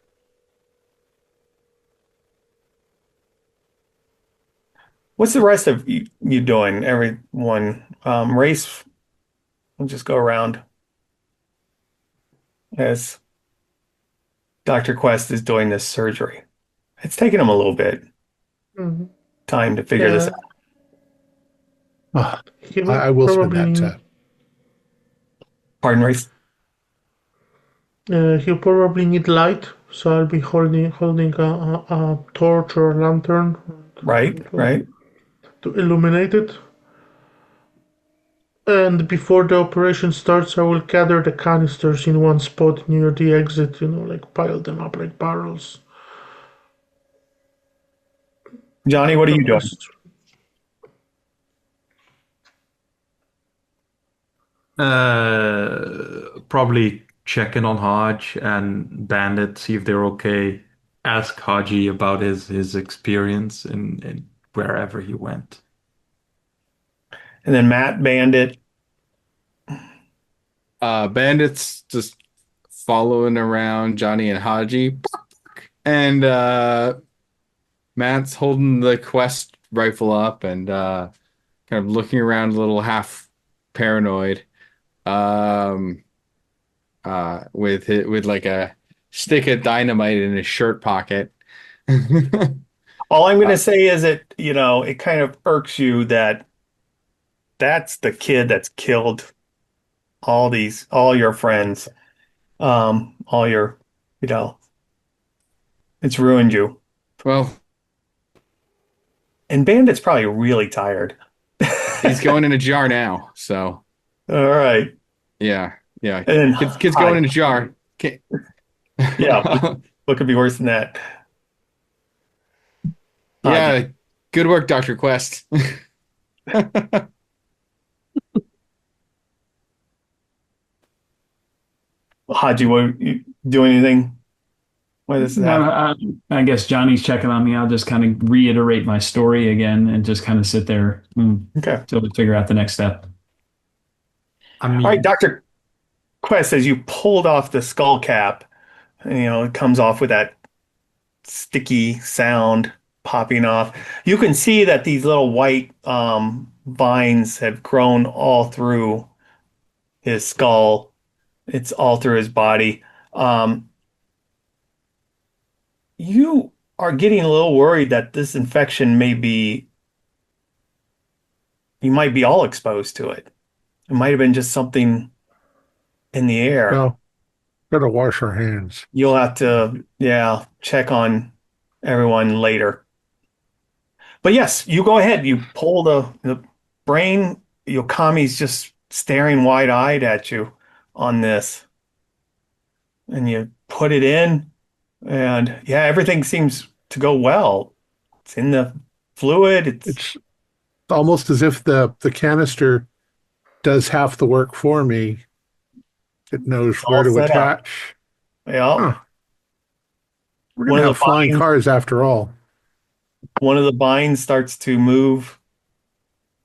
What's the rest of you doing? Everyone, race. We'll just go around as Dr. Quest is doing this surgery. It's taking him a little bit time to figure this out. I will spend that time. Pardon, race? He'll probably need light, so I'll be holding a torch or a lantern. Right, right. To illuminate it. And before the operation starts, I will gather the canisters in one spot near the exit, like pile them up like barrels. Johnny, what are you doing? Probably checking on Hodge and Bandit, see if they're okay. Ask Haji about his experience in wherever he went. And then Matt, Bandit. Bandits just following around Johnny and Haji, and Matt's holding the quest rifle up and kind of looking around a little half paranoid, with like a stick of dynamite in his shirt pocket. All I'm going to say is it kind of irks you that that's the kid that's killed all your friends, all your, you know, it's ruined you. Well, And Bandit's probably really tired. he's going in a jar now, so All right. yeah. And then Kid's going in a jar. Yeah, what could be worse than that? Yeah, good work, Dr. Quest. Haji, what you do anything? Why this is No, happening? I guess Johnny's checking on me. I'll just kind of reiterate my story again and just kind of sit there Okay. to figure out the next step. I mean, All right, Dr. Quest, as you pulled off the skull cap, it comes off with that sticky sound popping off. You can see that these little white vines have grown all through his skull. It's all through his body. You are getting a little worried that this infection you might be all exposed to it. It might have been just something in the air. Well, gotta wash our hands. You'll have to, check on everyone later. But yes, you go ahead. You pull the brain. Yokami's just staring wide-eyed at you on this. And you put it in, and everything seems to go well. It's in the fluid. It's almost as if the canister does half the work for me. It knows where to attach. Yeah. Huh. We're going to have flying cars after all. One of the vines starts to move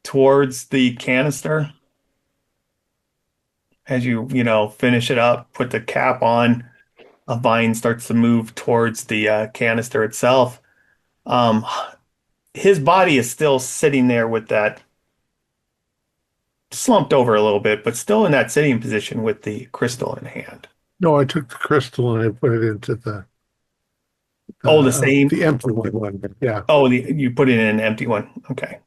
towards the canister. As you finish it up, put the cap on, a vine starts to move towards the canister itself. His body is still sitting there with that slumped over a little bit, but still in that sitting position with the crystal in hand. No, I took the crystal and I put it into the same the empty one. Yeah. Oh, you put it in an empty one. Okay.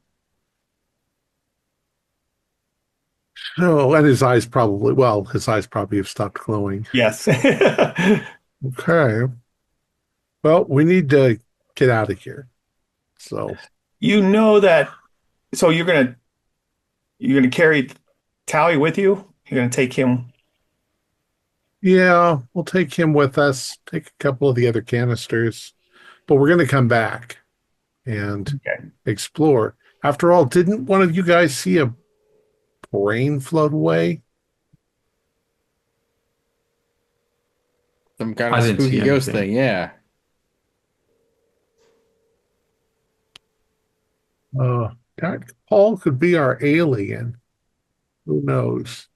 So, and his eyes probably have stopped glowing. Yes. Okay. Well, we need to get out of here. So you know that. So you're gonna carry Towie with you. You're gonna take him. yeah, we'll take him with us. Take a couple of the other canisters, but we're going to come back and explore. After all, didn't one of you guys see a brain float away? Some kind of spooky ghost thing, yeah. Paul could be our alien. Who knows?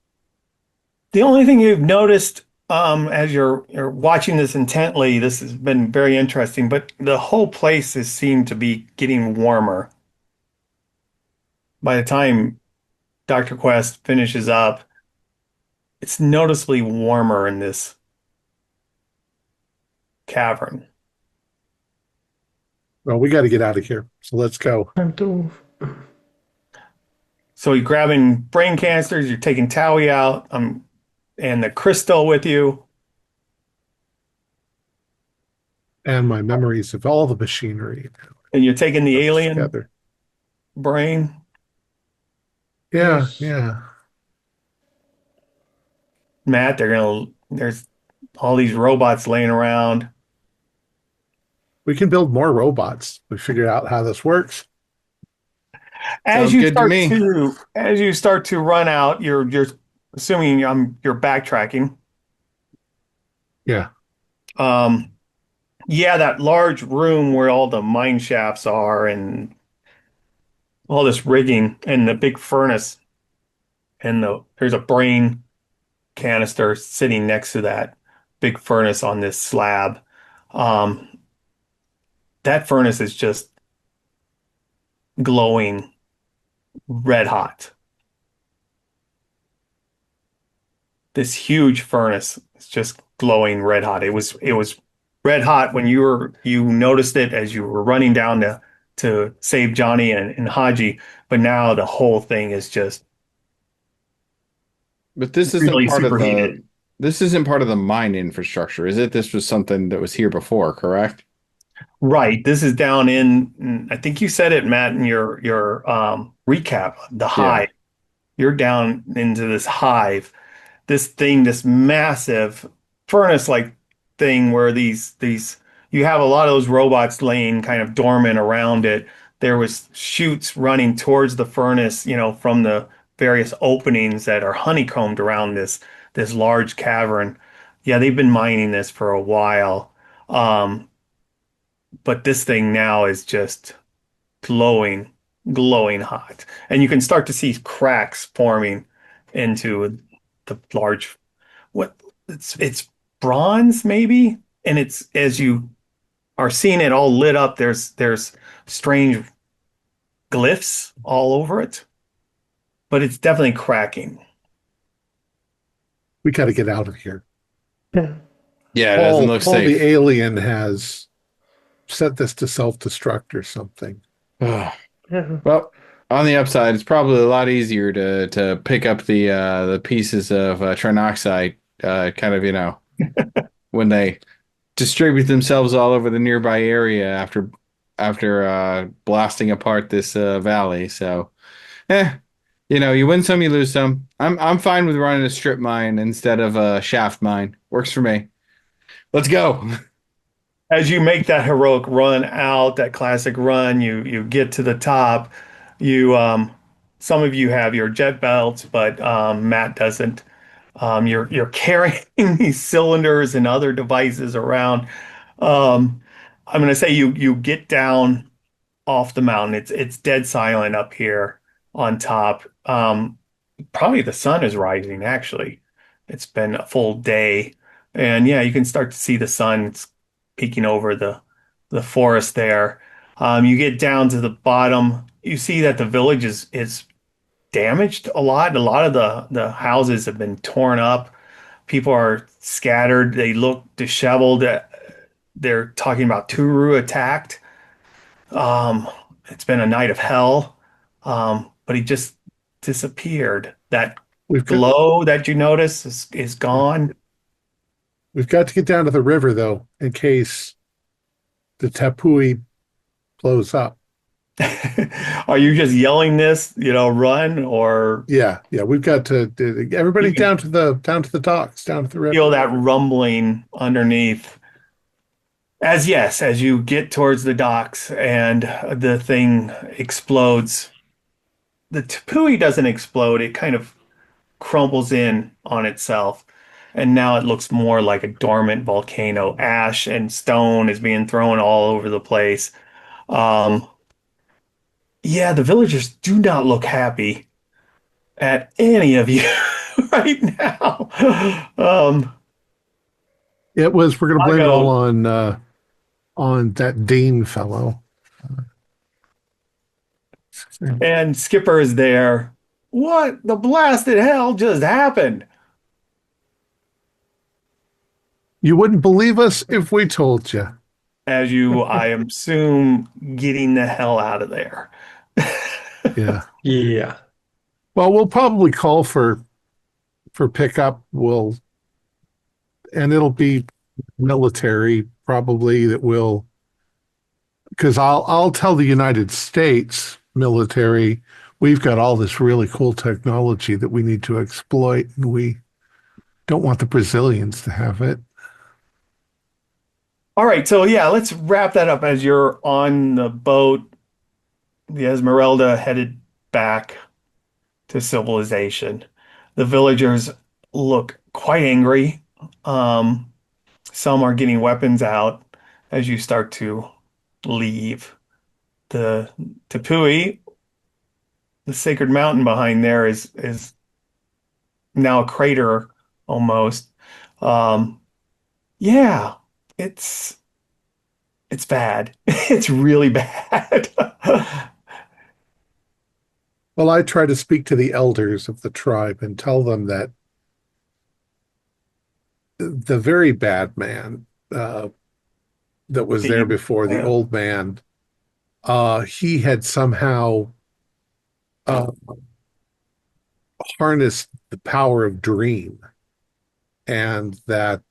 The only thing you've noticed as you're watching this intently, this has been very interesting, but the whole place has seemed to be getting warmer. By the time Dr. Quest finishes up, it's noticeably warmer in this cavern. Well, we got to get out of here. So let's go. So you're grabbing brain canisters, you're taking Towie out, and the crystal with you. And my memories of all the machinery. And you're taking the alien Together. brain. Yeah, Yes. yeah. Matt, there's all these robots laying around. We can build more robots. We figured out how this works. Sounds good to me. As you start to run out, you're assuming you're backtracking. Yeah. Yeah, that large room where all the mine shafts are and all this rigging and the big furnace and there's a brain canister sitting next to that big furnace on this slab. Um, that furnace is just glowing red hot. This huge furnace is just glowing red hot. It was red hot when you noticed it as you were running down to save Johnny and Haji, but now the whole thing is just But this isn't really part of superheated. the mine infrastructure, is it? This was something that was here before, correct? Right. This is down in, I think you said it, Matt, in your recap, the Yeah. hive. You're down into this hive, this thing, this massive furnace-like thing where these you have a lot of those robots laying kind of dormant around it. There was chutes running towards the furnace, from the various openings that are honeycombed around this large cavern. Yeah, they've been mining this for a while. Um, but this thing now is just glowing, glowing hot. And you can start to see cracks forming into the large what it's bronze maybe. And it's as you are seeing it all lit up, there's strange glyphs all over it, but it's definitely cracking. We got to get out of here. Yeah. Yeah, it doesn't Paul, look Paul the safe. alien has set this to self-destruct or something. Ugh. Yeah. Well, on the upside, it's probably a lot easier to pick up the pieces of trinoxide, kind of, when they distribute themselves all over the nearby area after blasting apart this valley. So, you win some, you lose some. I'm fine with running a strip mine instead of a shaft mine. Works for me. Let's go. As you make that heroic run out, that classic run, you get to the top. You some of you have your jet belts, but Matt doesn't. You're carrying these cylinders and other devices around. Um, I'm gonna say you get down off the mountain. It's dead silent up here on top. Probably the sun is rising, actually. It's been a full day. And yeah, you can start to see the sun. It's peeking over the forest there. You get down to the bottom. You see that the village is damaged a lot. A lot of the houses have been torn up. People are scattered. They look disheveled. They're talking about Turu attacked. Um, it's been a night of hell. But he just disappeared. That We've got glow that you notice is gone. we've got to get down to the river though, in case the Tapui blows up. Are you just yelling this, run, or Yeah, we've got to everybody you can down to the docks, down to the river. feel that rumbling underneath? As you get towards the docks and the thing explodes. The Tapui doesn't explode. It kind of crumbles in on itself. And now it looks more like a dormant volcano. Ash and stone is being thrown all over the place. Um, yeah, the villagers do not look happy at any of you right now. We're gonna blame it all Lago on that Dean fellow. and Skipper is there. What the blasted hell just happened? You wouldn't believe us if we told you. As you, I assume, getting the hell out of there. Yeah. Yeah. Well, we'll probably call for pickup. And it'll be military probably that will because I'll tell the United States military we've got all this really cool technology that we need to exploit, and we don't want the Brazilians to have it. All right, so yeah, let's wrap that up as you're on the boat. The Esmeralda headed back to civilization. The villagers look quite angry. Um, some are getting weapons out as you start to leave. The Tepui, the sacred mountain behind there, is now a crater almost. Um, yeah, it's it's bad. It's really bad. Well, I try to speak to the elders of the tribe and tell them that the very bad man that was there before, the Yeah. old man, he had somehow uh, harnessed the power of dream, and that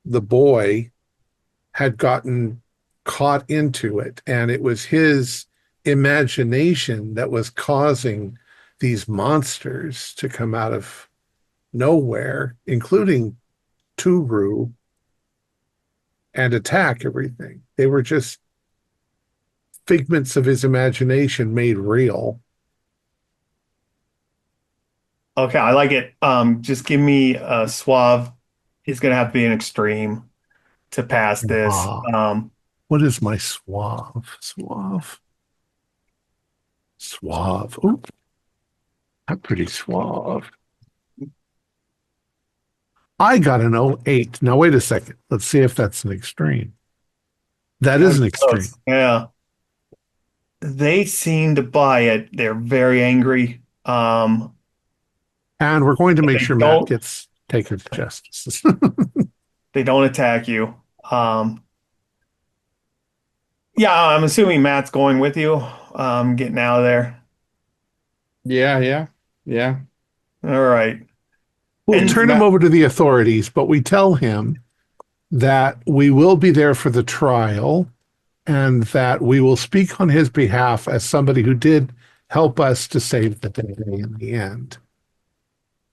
the boy had gotten caught into it, and it was his imagination that was causing these monsters to come out of nowhere, including Turu, and attack everything. They were just figments of his imagination made real. Okay, I like it. Just give me a suave. It's gonna have to be an extreme to pass this. Ah, what is my suave? Suave. Oh, I'm pretty suave. I got an 08. Now, wait a second. Let's see if that's an extreme. That is an extreme. Close. Yeah. They seem to buy it. They're very angry. And we're going to make They sure Matt don't gets taken to justice. they don't attack you. Yeah, I'm assuming Matt's going with you, getting out of there. Yeah. All right. We'll And turn him over to the authorities, but we tell him that we will be there for the trial and that we will speak on his behalf as somebody who did help us to save the day in the end.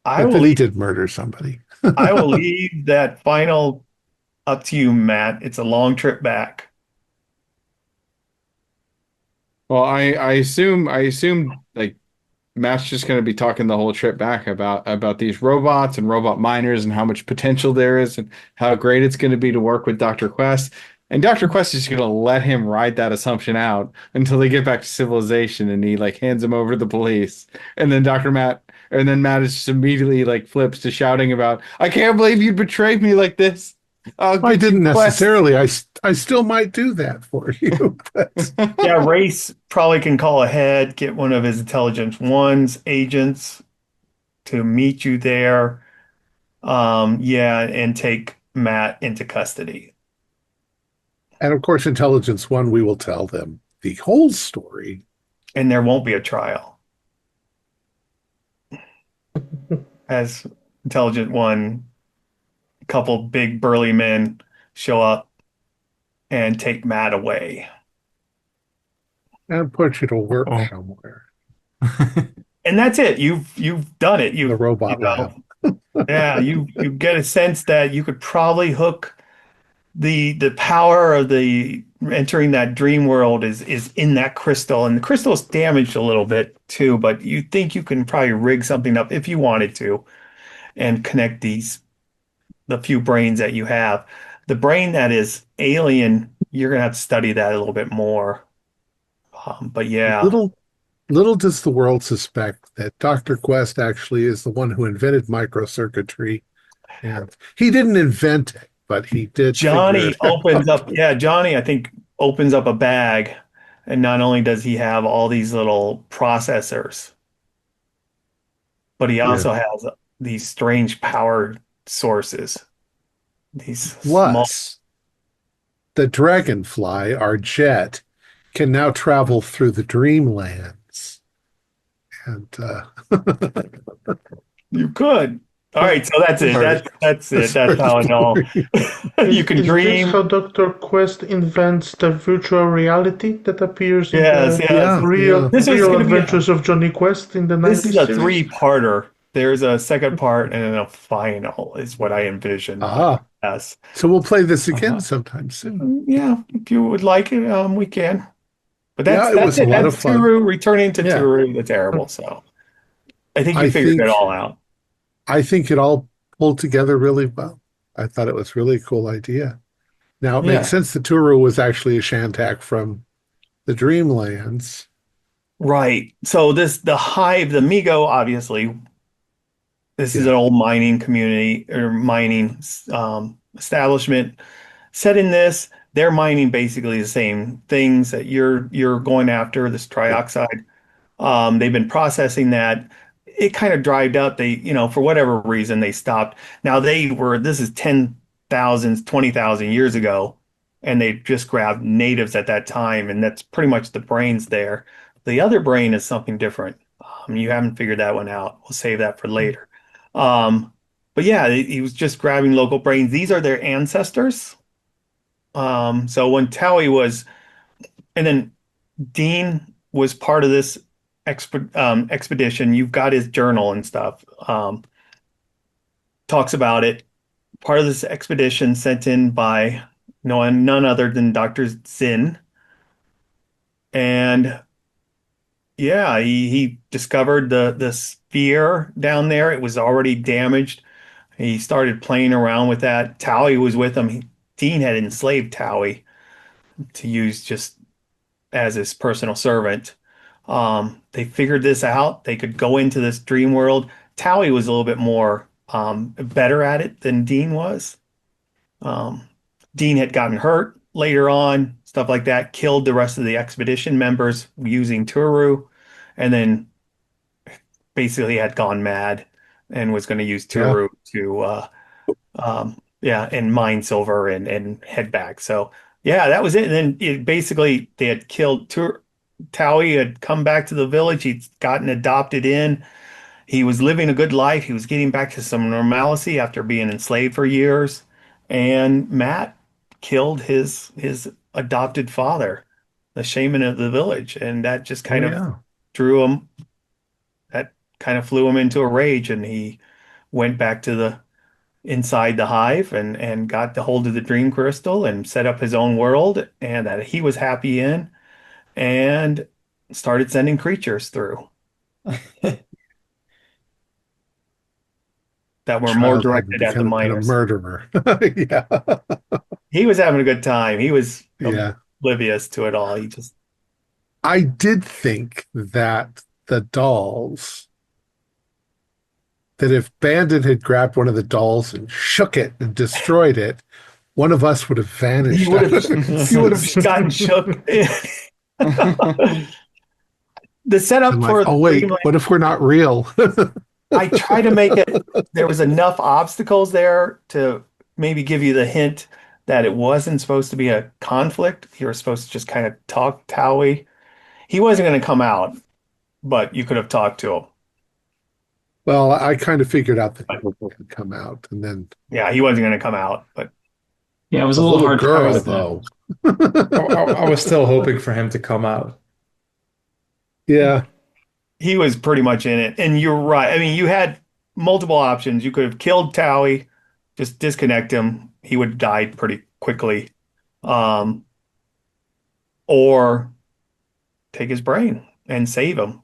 I But will then he leave, did murder somebody. I will leave that final up to you, Matt. It's a long trip back. Well, I assume like Matt's just going to be talking the whole trip back about these robots and robot miners and how much potential there is and how great it's going to be to work with Dr. Quest. And Dr. Quest is going to let him ride that assumption out until they get back to civilization and he like hands him over to the police. And then Matt is just immediately like flips to shouting about, I can't believe you'd betrayed me like this. I'll I get didn't you Quest. necessarily. I still might do that for you. But Yeah, Race probably can call ahead, get one of his Intelligence One's agents to meet you there. Yeah, and take Matt into custody. and of course, Intelligence One, we will tell them the whole story. And there won't be a trial. As Intelligent One, a couple big burly men show up and take Matt away. And put you to work Oh. somewhere. And that's it. You've done it. The robot lab. Yeah, you get a sense that you could probably hook the power of the entering that dream world is in that crystal, and the crystal's damaged a little bit too, but you think you can probably rig something up if you wanted to and connect the few brains that you have. The brain that is alien, you're gonna have to study that a little bit more. But yeah, Little does the world suspect that Dr. Quest actually is the one who invented microcircuitry. And he didn't invent it, but he did figure Johnny it out. opens up, yeah, Johnny, I think, opens up a bag, and not only does he have all these little processors, but he also has these strange power sources. These small, Plus, the dragonfly, our jet, can now travel through the dreamlands. And you could. All right, so that's it. That's it. That's how I know. You can Is this dream. how Dr. Quest invents the virtual reality that appears in Yes, the yes. real This is real going to be adventures of Johnny Quest in the this 90s is a series? three-parter. There's a second part and then a final is what I envision. Ah, Yes. so we'll play this again sometime soon. Yeah, if you would like it, we can. But Yeah, it was that's a it. lot That's of fun. Turu returning to Yeah. Turu the Terrible. So I think you I figured it think all out. I think it all pulled together really well. I thought it was really a cool idea. Now it makes Yeah. sense that Turu was actually a Shantak from the Dreamlands. Right. So the hive, the Migo, obviously, this is Yeah. an old mining community or mining establishment. Set in this, they're mining basically the same things that you're going after, this trioxide. They've been processing that. It kind of dried up. They, for whatever reason, they stopped. Now this is 10,000, 20,000 years ago, and they just grabbed natives at that time, and that's pretty much the brains there. The other brain is something different. You haven't figured that one out. We'll save that for later. But yeah, he was just grabbing local brains. These are their ancestors. So when Towie and then Dean was part of this expedition. You've got his journal and stuff. Talks about it. Part of this expedition sent in by none other than Dr. Zinn. And yeah, he discovered the sphere down there. It was already damaged. He started playing around with that. Towie was with him. Dean had enslaved Towie to use just as his personal servant. They figured this out. They could go into this dream world. Towie was a little bit more better at it than Dean was. Dean had gotten hurt later on, stuff like that, killed the rest of the expedition members using Turu, and then basically had gone mad and was going to use Turu to and mine silver and head back. So yeah, that was it. And then basically they had killed Towie had come back to the village. He'd gotten adopted in. He was living a good life. He was getting back to some normalcy after being enslaved for years. And Matt killed his adopted father, the shaman of the village, and that just kind of drew him. That kind of flew him into a rage, and he went back to the inside the hive and got the hold of the dream crystal and set up his own world and that he was happy in and started sending creatures through that were more Child had directed at the become a miners. murderer. Yeah. He was having a good time. He was Yeah. oblivious to it all. I did think that the dolls, that if Bandit had grabbed one of the dolls and shook it and destroyed it, one of us would have vanished. He would have gotten shook. The setup I'm for like, oh wait, Dreamland, what if we're not real? I try to make it, there was enough obstacles there to maybe give you the hint that it wasn't supposed to be a conflict. You were supposed to just kind of talk Towie. He wasn't going to come out, but you could have talked to him. Well, I kind of figured out that he would come out, and then Yeah, he wasn't going to come out, but Yeah, it was a the little little hard to girl, cover with that. though. I was still hoping for him to come out. Yeah, he was pretty much in it. And you're right. I mean, you had multiple options. You could have killed Towie, just disconnect him. He would have died pretty quickly. Or take his brain and save him.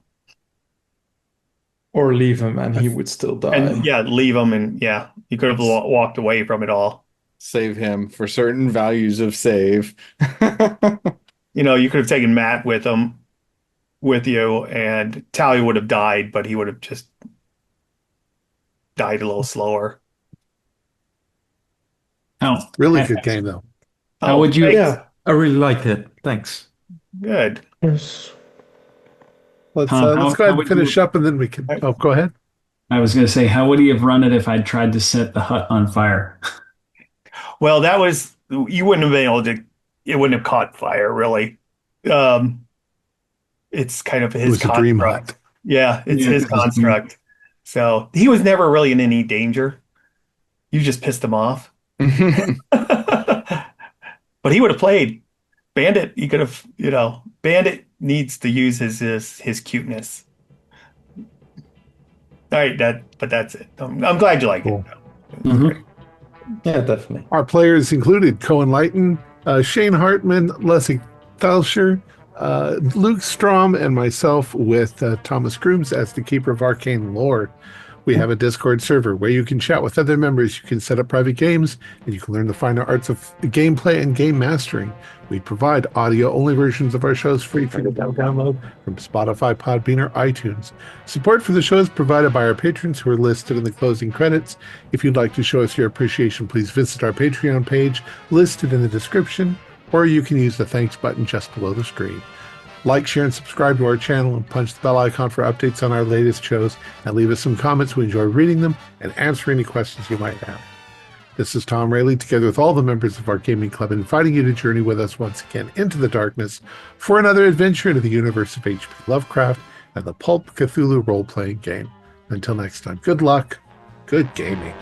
Or leave him and he would still die. And yeah, leave him. And yeah, you could have walked away from it all. Save him for certain values of save. You could have taken Matt with you, and Towie would have died, but he would have just died a little slower. Oh, really good game, though. How would you? Thanks. Yeah, I really liked it. Thanks. Good. Yes. Let's Tom, let's how go ahead and would finish you- up, and then we can. Oh, go ahead. I was going to say, how would he have run it if I'd tried to set the hut on fire? Well, you wouldn't have been able to. It wouldn't have caught fire, really. It's kind of It his was a dream construct. hut. Yeah, it's Yeah, his it was a dream. construct. So he was never really in any danger. You just pissed him off. But he would have played Bandit. He could have, Bandit needs to use his cuteness. All right, but that's it. I'm glad you like Cool. it. Mhm. Yeah, definitely. Our players included Cohen Lighton, Shane Hartman, Leslie Thalsher, Luke Strom, and myself with Thomas Grooms as the keeper of arcane lore. We have a Discord server where you can chat with other members, you can set up private games, and you can learn the finer arts of gameplay and game mastering. We provide audio-only versions of our shows free for you to download from Spotify, Podbean, or iTunes. Support for the show is provided by our patrons who are listed in the closing credits. If you'd like to show us your appreciation, please visit our Patreon page listed in the description, or you can use the thanks button just below the screen. Like, share, and subscribe to our channel, and punch the bell icon for updates on our latest shows, and leave us some comments. We enjoy reading them and answer any questions you might have. This is Thom Raley, together with all the members of our gaming club, inviting you to journey with us once again into the darkness for another adventure into the universe of H.P. Lovecraft and the Pulp Cthulhu role-playing game. Until next time, good luck, good gaming.